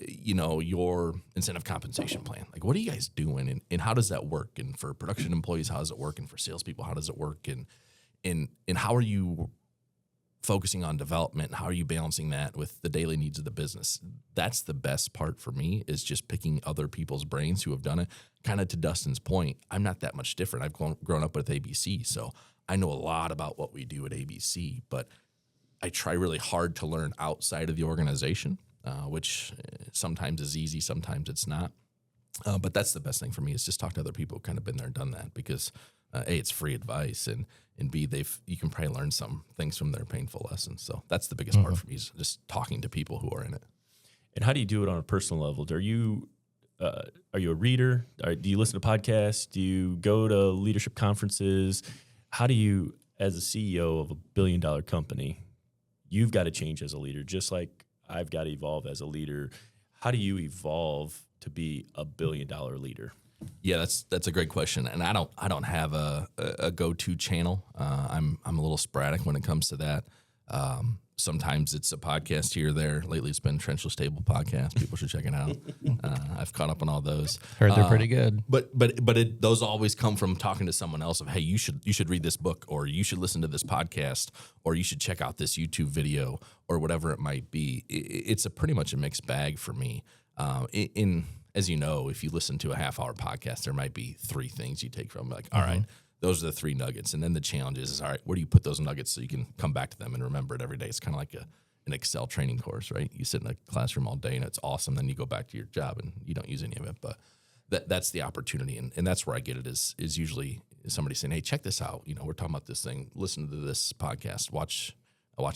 your incentive compensation plan. Like, what are you guys doing and how does that work? And for production employees, how does it work? And for salespeople, how does it work? And how are you focusing on development? How are you balancing that with the daily needs of the business? That's the best part for me, is just picking other people's brains who have done it. Kind of to Dustin's point, I'm not that much different. I've grown up with ABC, so I know a lot about what we do at ABC, but I try really hard to learn outside of the organization. Which sometimes is easy, sometimes it's not. But that's the best thing for me, is just talk to other people who've kind of been there and done that, because A, it's free advice, and B, you can probably learn some things from their painful lessons. So that's the biggest part for me, is just talking to people who are in it. And how do you do it on a personal level? Are you a reader? Do you listen to podcasts? Do you go to leadership conferences? How do you, as a CEO of $1 billion company, you've got to change as a leader, just like I've got to evolve as a leader. How do you evolve to be $1 billion leader? Yeah, that's a great question, and I don't have a go-to channel. I'm a little sporadic when it comes to that. Sometimes it's a podcast here or there. Lately, it's been Trenchless Table podcast. People should check it out. I've caught up on all those. Heard they're pretty good. But those always come from talking to someone else of, hey, you should read this book, or you should listen to this podcast, or you should check out this YouTube video, or whatever it might be. It's a pretty much a mixed bag for me. As you know, if you listen to a half-hour podcast, there might be 3 things you take from it. Like, all right, those are the 3 nuggets. And then the challenge is, all right, where do you put those nuggets so you can come back to them and remember it every day? It's kind of like an Excel training course, right? You sit in a classroom all day and it's awesome. Then you go back to your job and you don't use any of it. But that's the opportunity. And that's where I get it is usually somebody saying, hey, check this out. We're talking about this thing. Listen to this podcast. Watch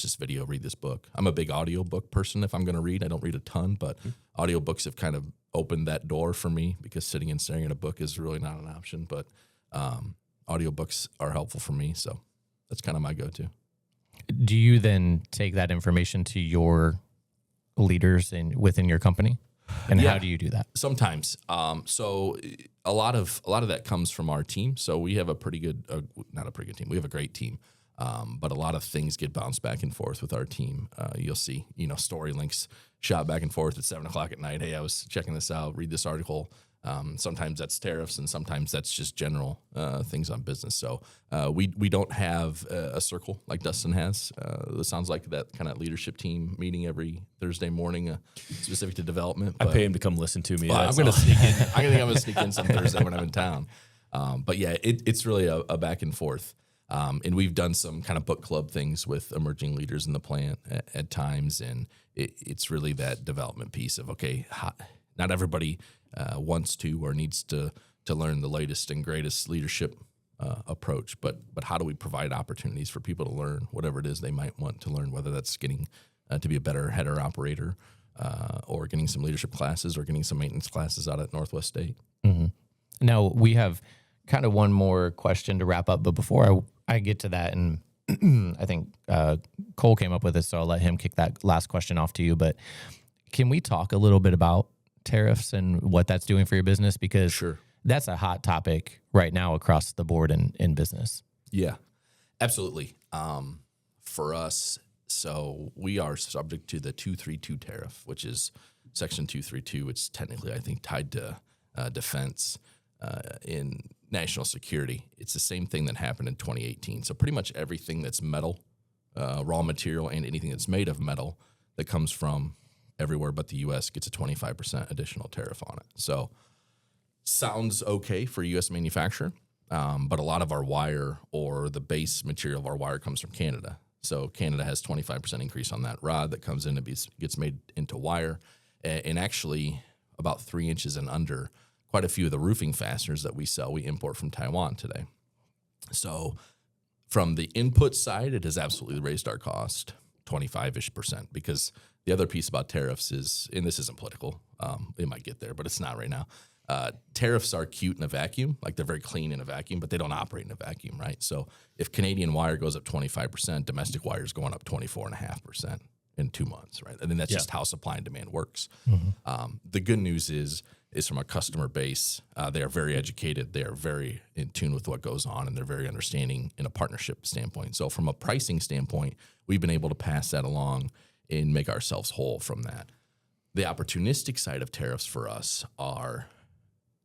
this video, read this book. I'm a big audiobook person if I'm going to read. I don't read a ton, but audiobooks have kind of opened that door for me because sitting and staring at a book is really not an option. But audiobooks are helpful for me, so that's kind of my go-to. Do you then take that information to your leaders within your company? And how do you do that? Sometimes. So a lot of that comes from our team. So we have a pretty good, not a pretty good team. We have a great team. But a lot of things get bounced back and forth with our team. You'll see, story links shot back and forth at 7:00 at night. Hey, I was checking this out. Read this article. Sometimes that's tariffs, and sometimes that's just general things on business. So we don't have a circle like Dustin has. It sounds like that kind of leadership team meeting every Thursday morning, specific to development. I pay him to come listen to me. Well, I'm going to sneak in. I think I'm going to sneak in some Thursday when I'm in town. But yeah, it's really a back and forth. And we've done some kind of book club things with emerging leaders in the plant at times, and it's really that development piece of, okay, not everybody wants to or needs to learn the latest and greatest leadership approach, but how do we provide opportunities for people to learn whatever it is they might want to learn, whether that's getting to be a better header operator or getting some leadership classes or getting some maintenance classes out at Northwest State. Mm-hmm. Now, we have kind of one more question to wrap up, but before I get to that, and I think Cole came up with it, so I'll let him kick that last question off to you, but can we talk a little bit about tariffs and what that's doing for your business? Because that's a hot topic right now across the board in business. Yeah, absolutely. For us, so we are subject to the 232 tariff, which is Section 232. It's technically, I think, tied to defense in national security. It's the same thing that happened in 2018. So pretty much everything that's metal, raw material, and anything that's made of metal that comes from everywhere but the U.S. gets a 25% additional tariff on it. So sounds okay for a U.S. manufacturer, but a lot of our wire or the base material of our wire comes from Canada. So Canada has 25% increase on that rod that comes in and gets made into wire. And actually about 3 inches and under, quite a few of the roofing fasteners that we sell, we import from Taiwan today. So from the input side, it has absolutely raised our cost 25-ish%, because the other piece about tariffs is, and this isn't political, it might get there, but it's not right now. Tariffs are cute in a vacuum, like they're very clean in a vacuum, but they don't operate in a vacuum, right? So if Canadian wire goes up 25%, domestic wire is going up 24.5% in 2 months, right? And then that's just how supply and demand works. Mm-hmm. The good news is from our customer base, they are very educated, they are very in tune with what goes on, and they're very understanding in a partnership standpoint. So from a pricing standpoint, we've been able to pass that along and make ourselves whole from that. The opportunistic side of tariffs for us are,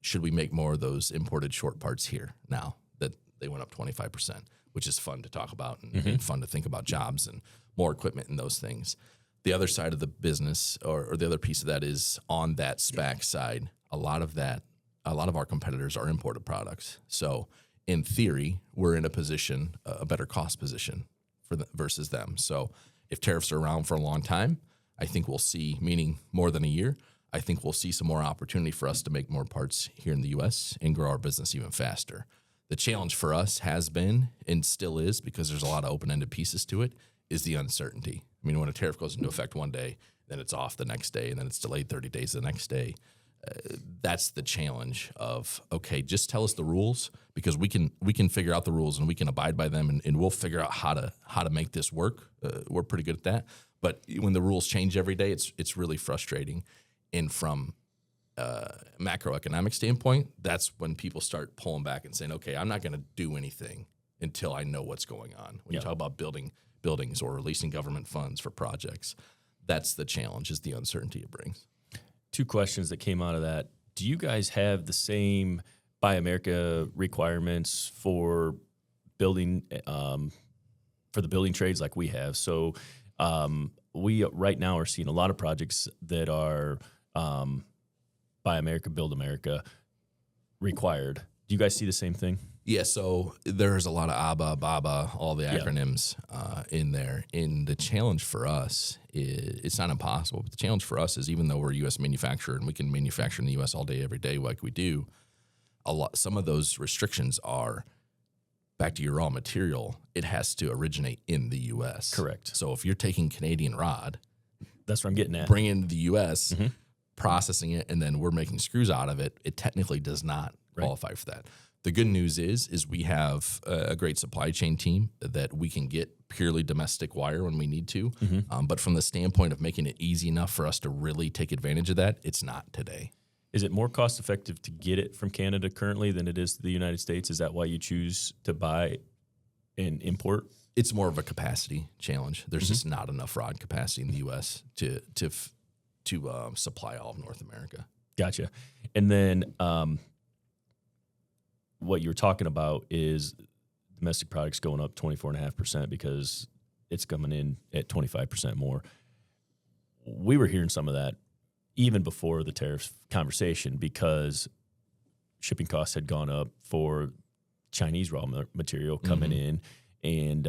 should we make more of those imported short parts here now that they went up 25%, which is fun to talk about and fun to think about jobs and more equipment and those things. The other side of the business, or the other piece of that, is on that SPAX side. A lot of our competitors are imported products. So in theory, we're in a position, a better cost position versus them. So if tariffs are around for a long time, I think we'll see, meaning more than a year, I think we'll see some more opportunity for us to make more parts here in the U.S. and grow our business even faster. The challenge for us has been, and still is, because there's a lot of open-ended pieces to it, is the uncertainty. I mean, when a tariff goes into effect one day, then it's off the next day, and then it's delayed 30 days the next day. That's the challenge of, okay, just tell us the rules, because we can figure out the rules and we can abide by them, and we'll figure out how to make this work. We're pretty good at that. But when the rules change every day, it's really frustrating. And from a macroeconomic standpoint, that's when people start pulling back and saying, okay, I'm not going to do anything until I know what's going on. When you talk about building buildings or releasing government funds for projects. That's the challenge, is the uncertainty it brings. 2 questions that came out of that. Do you guys have the same Buy America requirements for building, for the building trades like we have? So we right now are seeing a lot of projects that are Buy America, Build America required. Do you guys see the same thing? Yeah, so there's a lot of ABBA, BABA, all the acronyms in there. And the challenge for us is, it's not impossible, but the challenge for us is, even though we're a U.S. manufacturer and we can manufacture in the U.S. all day, every day like we do, some of those restrictions are, back to your raw material, it has to originate in the U.S. Correct. So if you're taking Canadian rod, that's what I'm getting at, bringing it into the U.S., processing it, and then we're making screws out of it, it technically does not qualify for that. The good news is we have a great supply chain team that we can get purely domestic wire when we need to. But from the standpoint of making it easy enough for us to really take advantage of that, it's not today. Is it more cost effective to get it from Canada currently than it is to the United States? Is that why you choose to buy and import? It's more of a capacity challenge. There's just not enough rod capacity in the U.S. to supply all of North America. Gotcha. And then what you're talking about is domestic products going up 24.5% because it's coming in at 25% more. We were hearing some of that even before the tariffs conversation because shipping costs had gone up for Chinese raw material coming in. And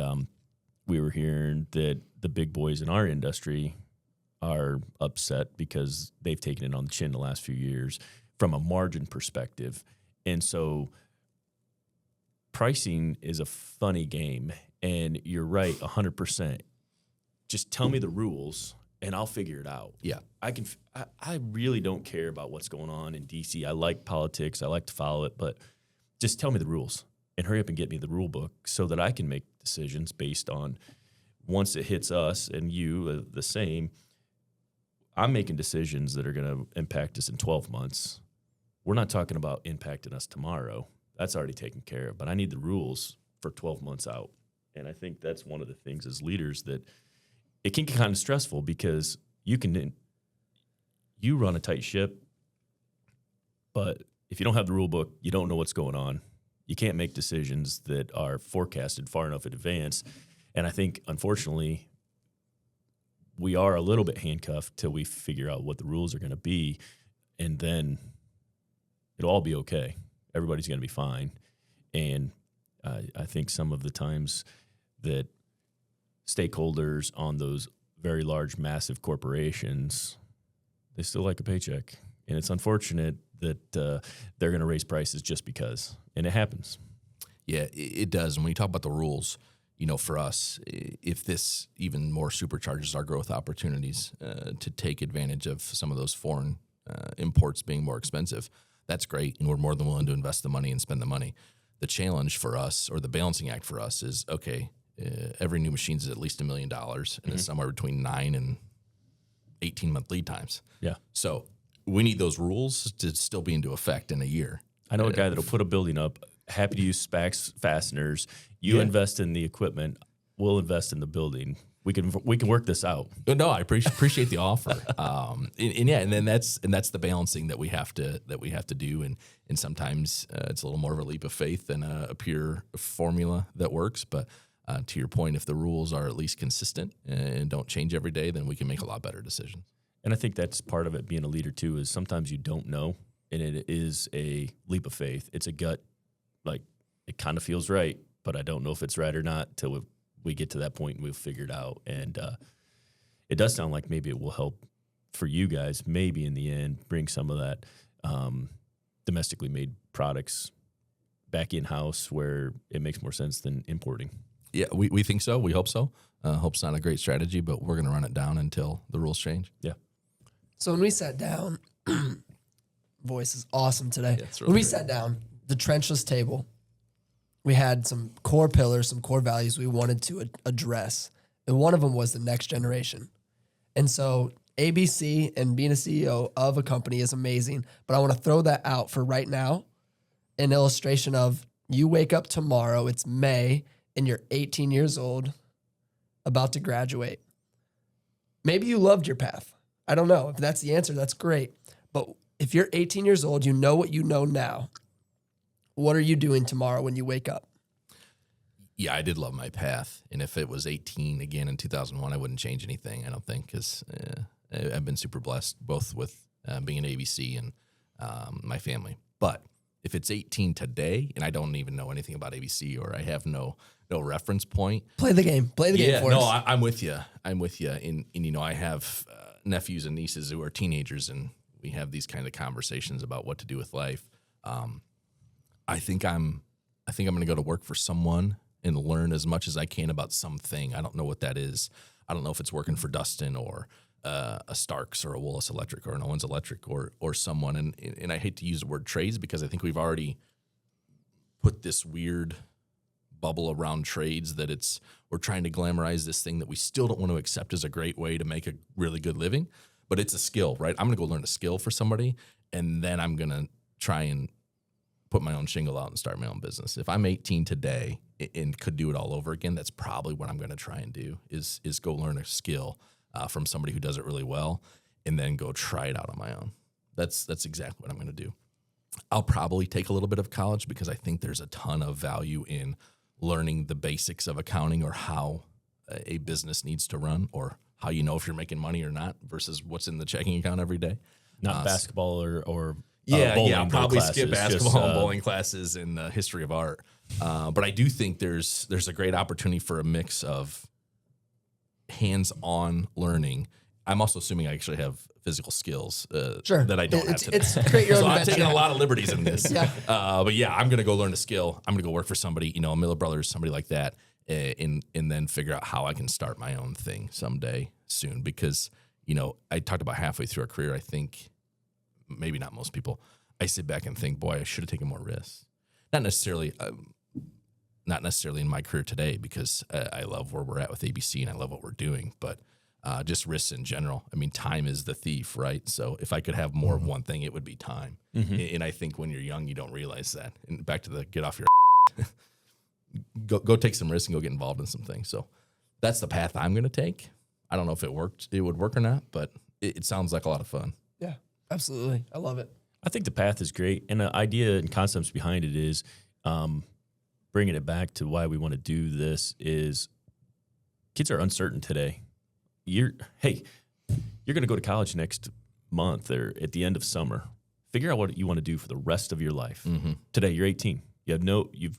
we were hearing that the big boys in our industry are upset because they've taken it on the chin the last few years from a margin perspective. And so pricing is a funny game, and you're right 100%. Just tell me the rules and I'll figure it out. Yeah. I really don't care about what's going on in DC. I like politics. I like to follow it, but just tell me the rules and hurry up and get me the rule book so that I can make decisions based on, once it hits us and you the same, I'm making decisions that are going to impact us in 12 months. We're not talking about impacting us tomorrow. That's already taken care of. But I need the rules for 12 months out. And I think that's one of the things as leaders that it can get kind of stressful because you run a tight ship, but if you don't have the rule book, you don't know what's going on. You can't make decisions that are forecasted far enough in advance. And I think, unfortunately, we are a little bit handcuffed till we figure out what the rules are going to be, and then it'll all be okay. Everybody's going to be fine. And I think some of the times that stakeholders on those very large, massive corporations, they still like a paycheck. And it's unfortunate that they're going to raise prices just because. And it happens. Yeah, it does. And when you talk about the rules, for us, if this even more supercharges our growth opportunities to take advantage of some of those foreign imports being more expensive, that's great. And we're more than willing to invest the money and spend the money. The challenge for us, or the balancing act for us, is, okay, every new machine is at least $1 million, and it's somewhere between 9 and 18-month lead times. Yeah. So we need those rules to still be into effect in a year. I know a guy that'll put a building up, happy to use SPAX fasteners. You invest in the equipment, we'll invest in the building. We can work this out. No, I appreciate the offer. And then that's the balancing that we have to do. And sometimes it's a little more of a leap of faith than a pure formula that works. But to your point, if the rules are at least consistent and don't change every day, then we can make a lot better decisions. And I think that's part of it, being a leader too, is sometimes you don't know, and it is a leap of faith. It's a gut, like, it kind of feels right, but I don't know if it's right or not till we get to that point and we've figured out. And it does sound like maybe it will help for you guys, maybe in the end, bring some of that domestically made products back in-house where it makes more sense than importing. Yeah, we think so. We hope so. Hope's not a great strategy, but we're going to run it down until the rules change. Yeah. So when we sat down, voice is awesome today. Yeah, when we sat down, the Trenchless Table, we had some core pillars, some core values we wanted to address. And one of them was the next generation. And so ABC and being a CEO of a company is amazing, but I want to throw that out for right now. An illustration of, you wake up tomorrow, it's May, and you're 18 years old. about to graduate. Maybe you loved your path. I don't know. If that's the answer, that's great. But if you're 18 years old, you know what you know now. What are you doing tomorrow when you wake up? Yeah, I did love my path. And if it was 18 again in 2001, I wouldn't change anything, I don't think, because I've been super blessed both with being an ABC and my family. But if it's 18 today and I don't even know anything about ABC or I have no reference point. Play the game. Play the game for us. I'm with you. I'm with you. And I have nephews and nieces who are teenagers, and we have these kind of conversations about what to do with life. I think I'm going to go to work for someone and learn as much as I can about something. I don't know what that is. I don't know if it's working for Dustin or a Starks or a Willis Electric or an Owens Electric or someone. And I hate to use the word trades because I think we've already put this weird bubble around trades that we're trying to glamorize this thing that we still don't want to accept as a great way to make a really good living, but it's a skill, right? I'm going to go learn a skill for somebody, and then I'm going to try and put my own shingle out and start my own business. If I'm 18 today and could do it all over again, that's probably what I'm going to try and do is go learn a skill from somebody who does it really well, and then go try it out on my own. That's exactly what I'm going to do. I'll probably take a little bit of college because I think there's a ton of value in learning the basics of accounting or how a business needs to run or how you know if you're making money or not versus what's in the checking account every day. Not basketball or bowling. I'll probably classes, skip basketball and bowling classes and the history of art. But I do think there's a great opportunity for a mix of hands-on learning. I'm also assuming I actually have physical skills that I don't have today. It's create your own so I'm adventure. taking a lot of liberties in this. Yeah. But yeah, I'm going to go learn a skill. I'm going to go work for somebody, a Miller Brothers, somebody like that, and then figure out how I can start my own thing someday soon. Because, I talked about halfway through our career, I think, maybe not most people, I sit back and think, boy, I should have taken more risks. Not necessarily in my career today because I love where we're at with ABC and I love what we're doing, but just risks in general. I mean, time is the thief, right? So if I could have more of one thing, it would be time. Mm-hmm. And I think when you're young, you don't realize that. And back to the get off your go take some risks and go get involved in some things. So that's the path I'm going to take. I don't know if it would work or not, but it sounds like a lot of fun. Yeah, absolutely. I love it. I think the path is great. And the idea and concepts behind it is bringing it back to why we want to do this is kids are uncertain today. You're going to go to college next month or at the end of summer. Figure out what you want to do for the rest of your life. Mm-hmm. Today, you're 18. You've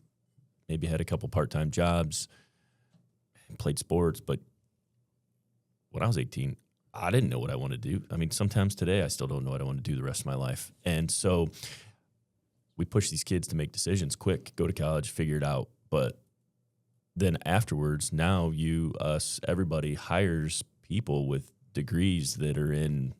maybe had a couple part-time jobs, played sports, but when I was 18, I didn't know what I wanted to do. I mean, sometimes today I still don't know what I want to do the rest of my life. And so we push these kids to make decisions quick, go to college, figure it out. But then afterwards, now everybody hires people with degrees that are in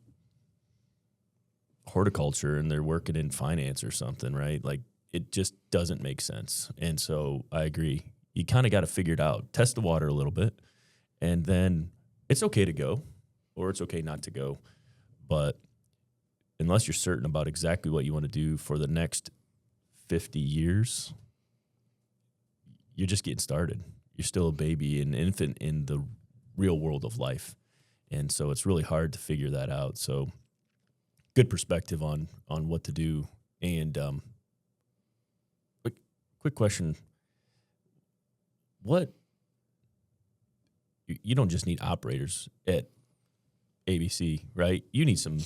horticulture and they're working in finance or something, right? Like it just doesn't make sense. And so I agree. You kind of got to figure it out, test the water a little bit, and then it's okay to go or it's okay not to go. But unless you're certain about exactly what you want to do for the next 50 years, you're just getting started. You're still a baby, an infant in the real world of life. And so it's really hard to figure that out. So good perspective on what to do. And quick question. You don't just need operators at ABC, right? You need some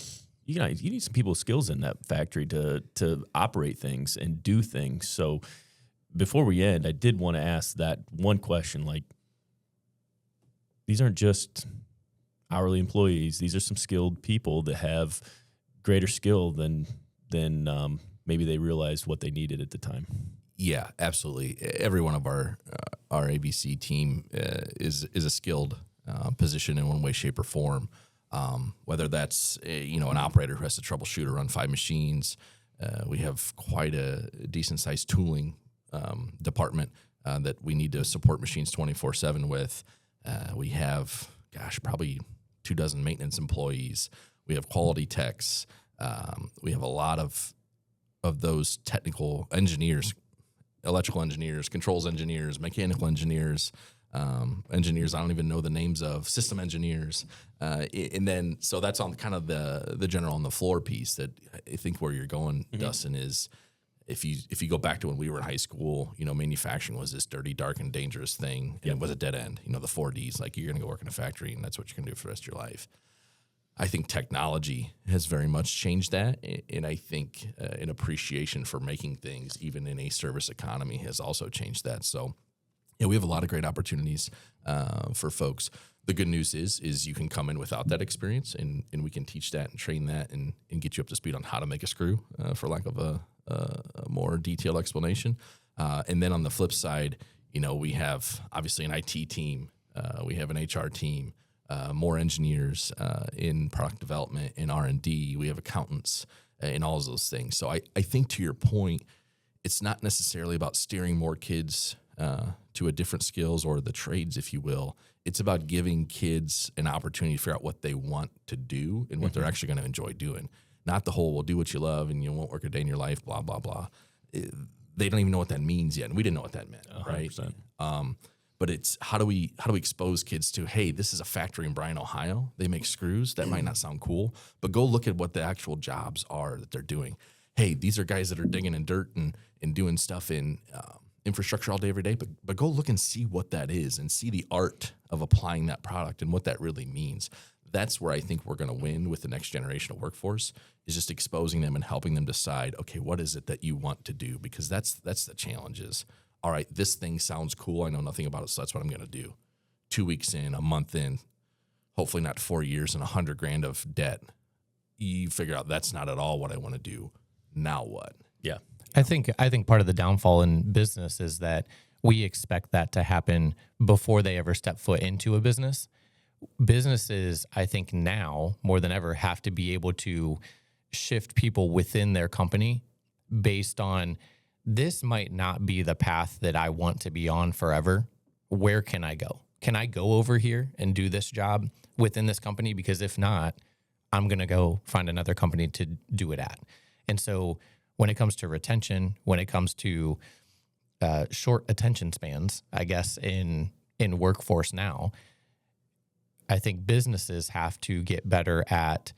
people with skills in that factory to operate things and do things. So before we end, I did want to ask that one question, like these aren't just hourly employees. These are some skilled people that have greater skill than maybe they realized what they needed at the time. Yeah, absolutely. Every one of our ABC team is a skilled position in one way, shape, or form. Whether that's an operator who has to troubleshoot or run 5 machines. We have quite a decent sized tooling department that we need to support machines 24/7 with. We have, probably 24 maintenance employees. We have quality techs. We have a lot of those technical engineers, electrical engineers, controls engineers, mechanical engineers, engineers I don't even know the names of, system engineers. And then, so that's on kind of the general on the floor piece that I think where you're going, Dustin, is if you go back to when we were in high school, manufacturing was this dirty, dark, and dangerous thing. And it was a dead end, the 4Ds, like you're going to go work in a factory and that's what you're going to do for the rest of your life. I think technology has very much changed that. And I think an appreciation for making things, even in a service economy, has also changed that. So, we have a lot of great opportunities for folks. The good news is you can come in without that experience, and we can teach that and train that and get you up to speed on how to make a screw, for lack of a more detailed explanation. And then on the flip side, we have obviously an IT team, we have an HR team, more engineers in product development, in R&D. We have accountants in all of those things. So I think to your point, it's not necessarily about steering more kids to a different skills or the trades, if you will. It's about giving kids an opportunity to figure out what they want to do and what they're actually going to enjoy doing. Not the whole, well, do what you love and you won't work a day in your life, blah, blah, blah. They don't even know what that means yet. And we didn't know what that meant, 100%. Right? But it's how do we expose kids to, hey, this is a factory in Bryan, Ohio. They make screws. That might not sound cool, but go look at what the actual jobs are that they're doing. Hey, these are guys that are digging in dirt and doing stuff in infrastructure all day, every day, but go look and see what that is and see the art of applying that product and what that really means. That's where I think we're going to win with the next generation of workforce, is just exposing them and helping them decide, okay, what is it that you want to do? Because that's the challenge is, all right, this thing sounds cool. I know nothing about it, so that's what I'm going to do. 2 weeks in, a month in, hopefully not 4 years and $100,000 of debt. You figure out that's not at all what I want to do. Now what? Yeah. I think part of the downfall in business is that we expect that to happen before they ever step foot into a business. Businesses, I think now more than ever, have to be able to shift people within their company based on, this might not be the path that I want to be on forever. Where can I go? Can I go over here and do this job within this company? Because if not, I'm going to go find another company to do it at. And so when it comes to retention, when it comes to short attention spans, I guess, in workforce now, I think businesses have to get better at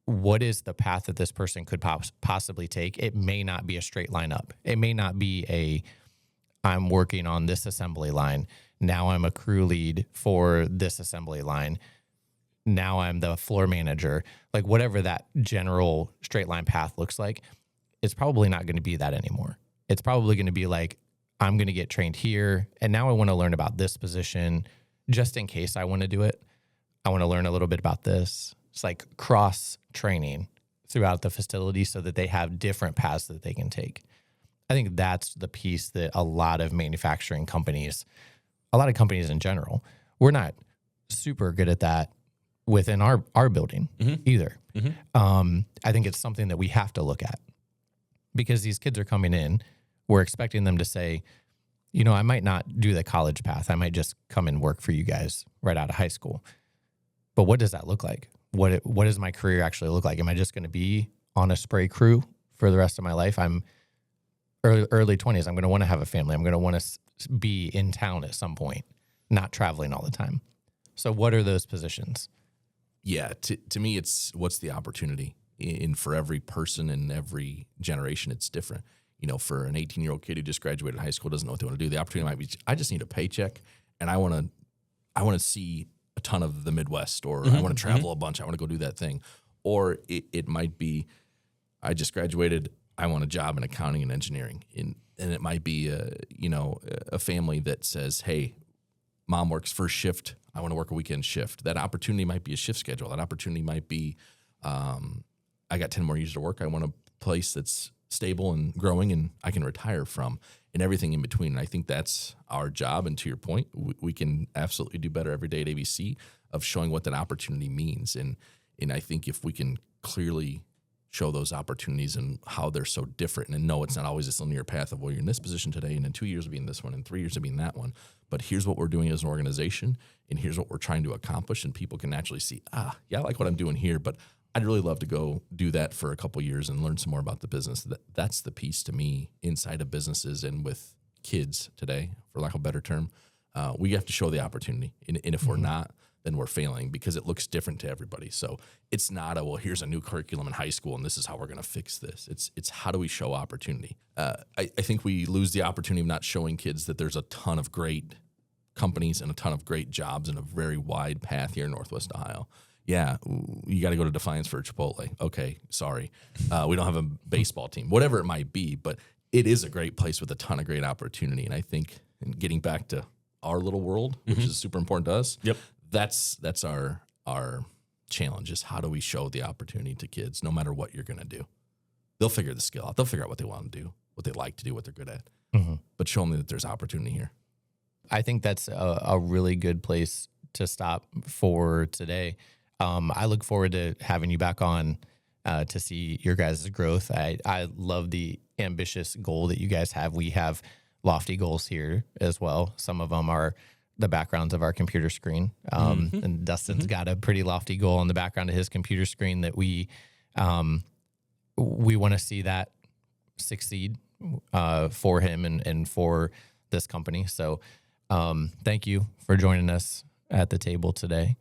what is the path that this person could possibly take. It may not be a straight line up. It may not be I'm working on this assembly line. Now I'm a crew lead for this assembly line. Now I'm the floor manager. Like whatever that general straight line path looks like, it's probably not going to be that anymore. It's probably going to be like, I'm going to get trained here, and now I want to learn about this position just in case I want to do it. I want to learn a little bit about this. It's like cross training throughout the facility so that they have different paths that they can take. I think that's the piece that a lot of manufacturing companies, a lot of companies in general, we're not super good at that within our building either. I think it's something that we have to look at, because these kids are coming in, we're expecting them to say, I might not do the college path. I might just come and work for you guys right out of high school. But what does that look like? What does my career actually look like? Am I just going to be on a spray crew for the rest of my life? I'm early 20s. I'm going to want to have a family. I'm going to want to be in town at some point, not traveling all the time. So what are those positions? Yeah, to me, it's what's the opportunity. And for every person in every generation, it's different. For an 18-year-old kid who just graduated high school, doesn't know what they want to do, the opportunity might be, I just need a paycheck, and I want to see a ton of the Midwest, or I want to travel a bunch. I want to go do that thing. Or it might be, I just graduated, I want a job in accounting and engineering. And it might be a family that says, hey, mom works first shift, I want to work a weekend shift. That opportunity might be a shift schedule. That opportunity might be, I got 10 more years to work. I want a place that's stable and growing and I can retire from, and everything in between. And I think that's our job. And to your point, we can absolutely do better every day at ABC of showing what that opportunity means. And I think if we can clearly show those opportunities and how they're so different, and know it's not always this linear path of, well, you're in this position today, and in 2 years you'll be in this one, and 3 years you'll be in that one. But here's what we're doing as an organization, and here's what we're trying to accomplish. And people can actually see, I like what I'm doing here, but I'd really love to go do that for a couple of years and learn some more about the business. That's the piece to me inside of businesses and with kids today, for lack of a better term, we have to show the opportunity. And if we're not, then we're failing because it looks different to everybody. So it's not well, here's a new curriculum in high school and this is how we're going to fix this. It's how do we show opportunity? I think we lose the opportunity of not showing kids that there's a ton of great companies and a ton of great jobs and a very wide path here in Northwest Ohio. Yeah, you got to go to Defiance for a Chipotle. Okay, sorry. We don't have a baseball team, whatever it might be, but it is a great place with a ton of great opportunity. And I think getting back to our little world, which is super important to us, that's our challenge is how do we show the opportunity to kids no matter what you're going to do. They'll figure the skill out. They'll figure out what they want to do, what they like to do, what they're good at. But show them that there's opportunity here. I think that's a really good place to stop for today. I look forward to having you back on to see your guys' growth. I love the ambitious goal that you guys have. We have lofty goals here as well. Some of them are the backgrounds of our computer screen. And Dustin's got a pretty lofty goal on the background of his computer screen that we want to see that succeed for him and for this company. So thank you for joining us at the table today.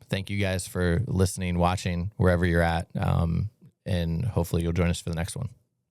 Thank you guys for listening, watching, wherever you're at. And hopefully you'll join us for the next one.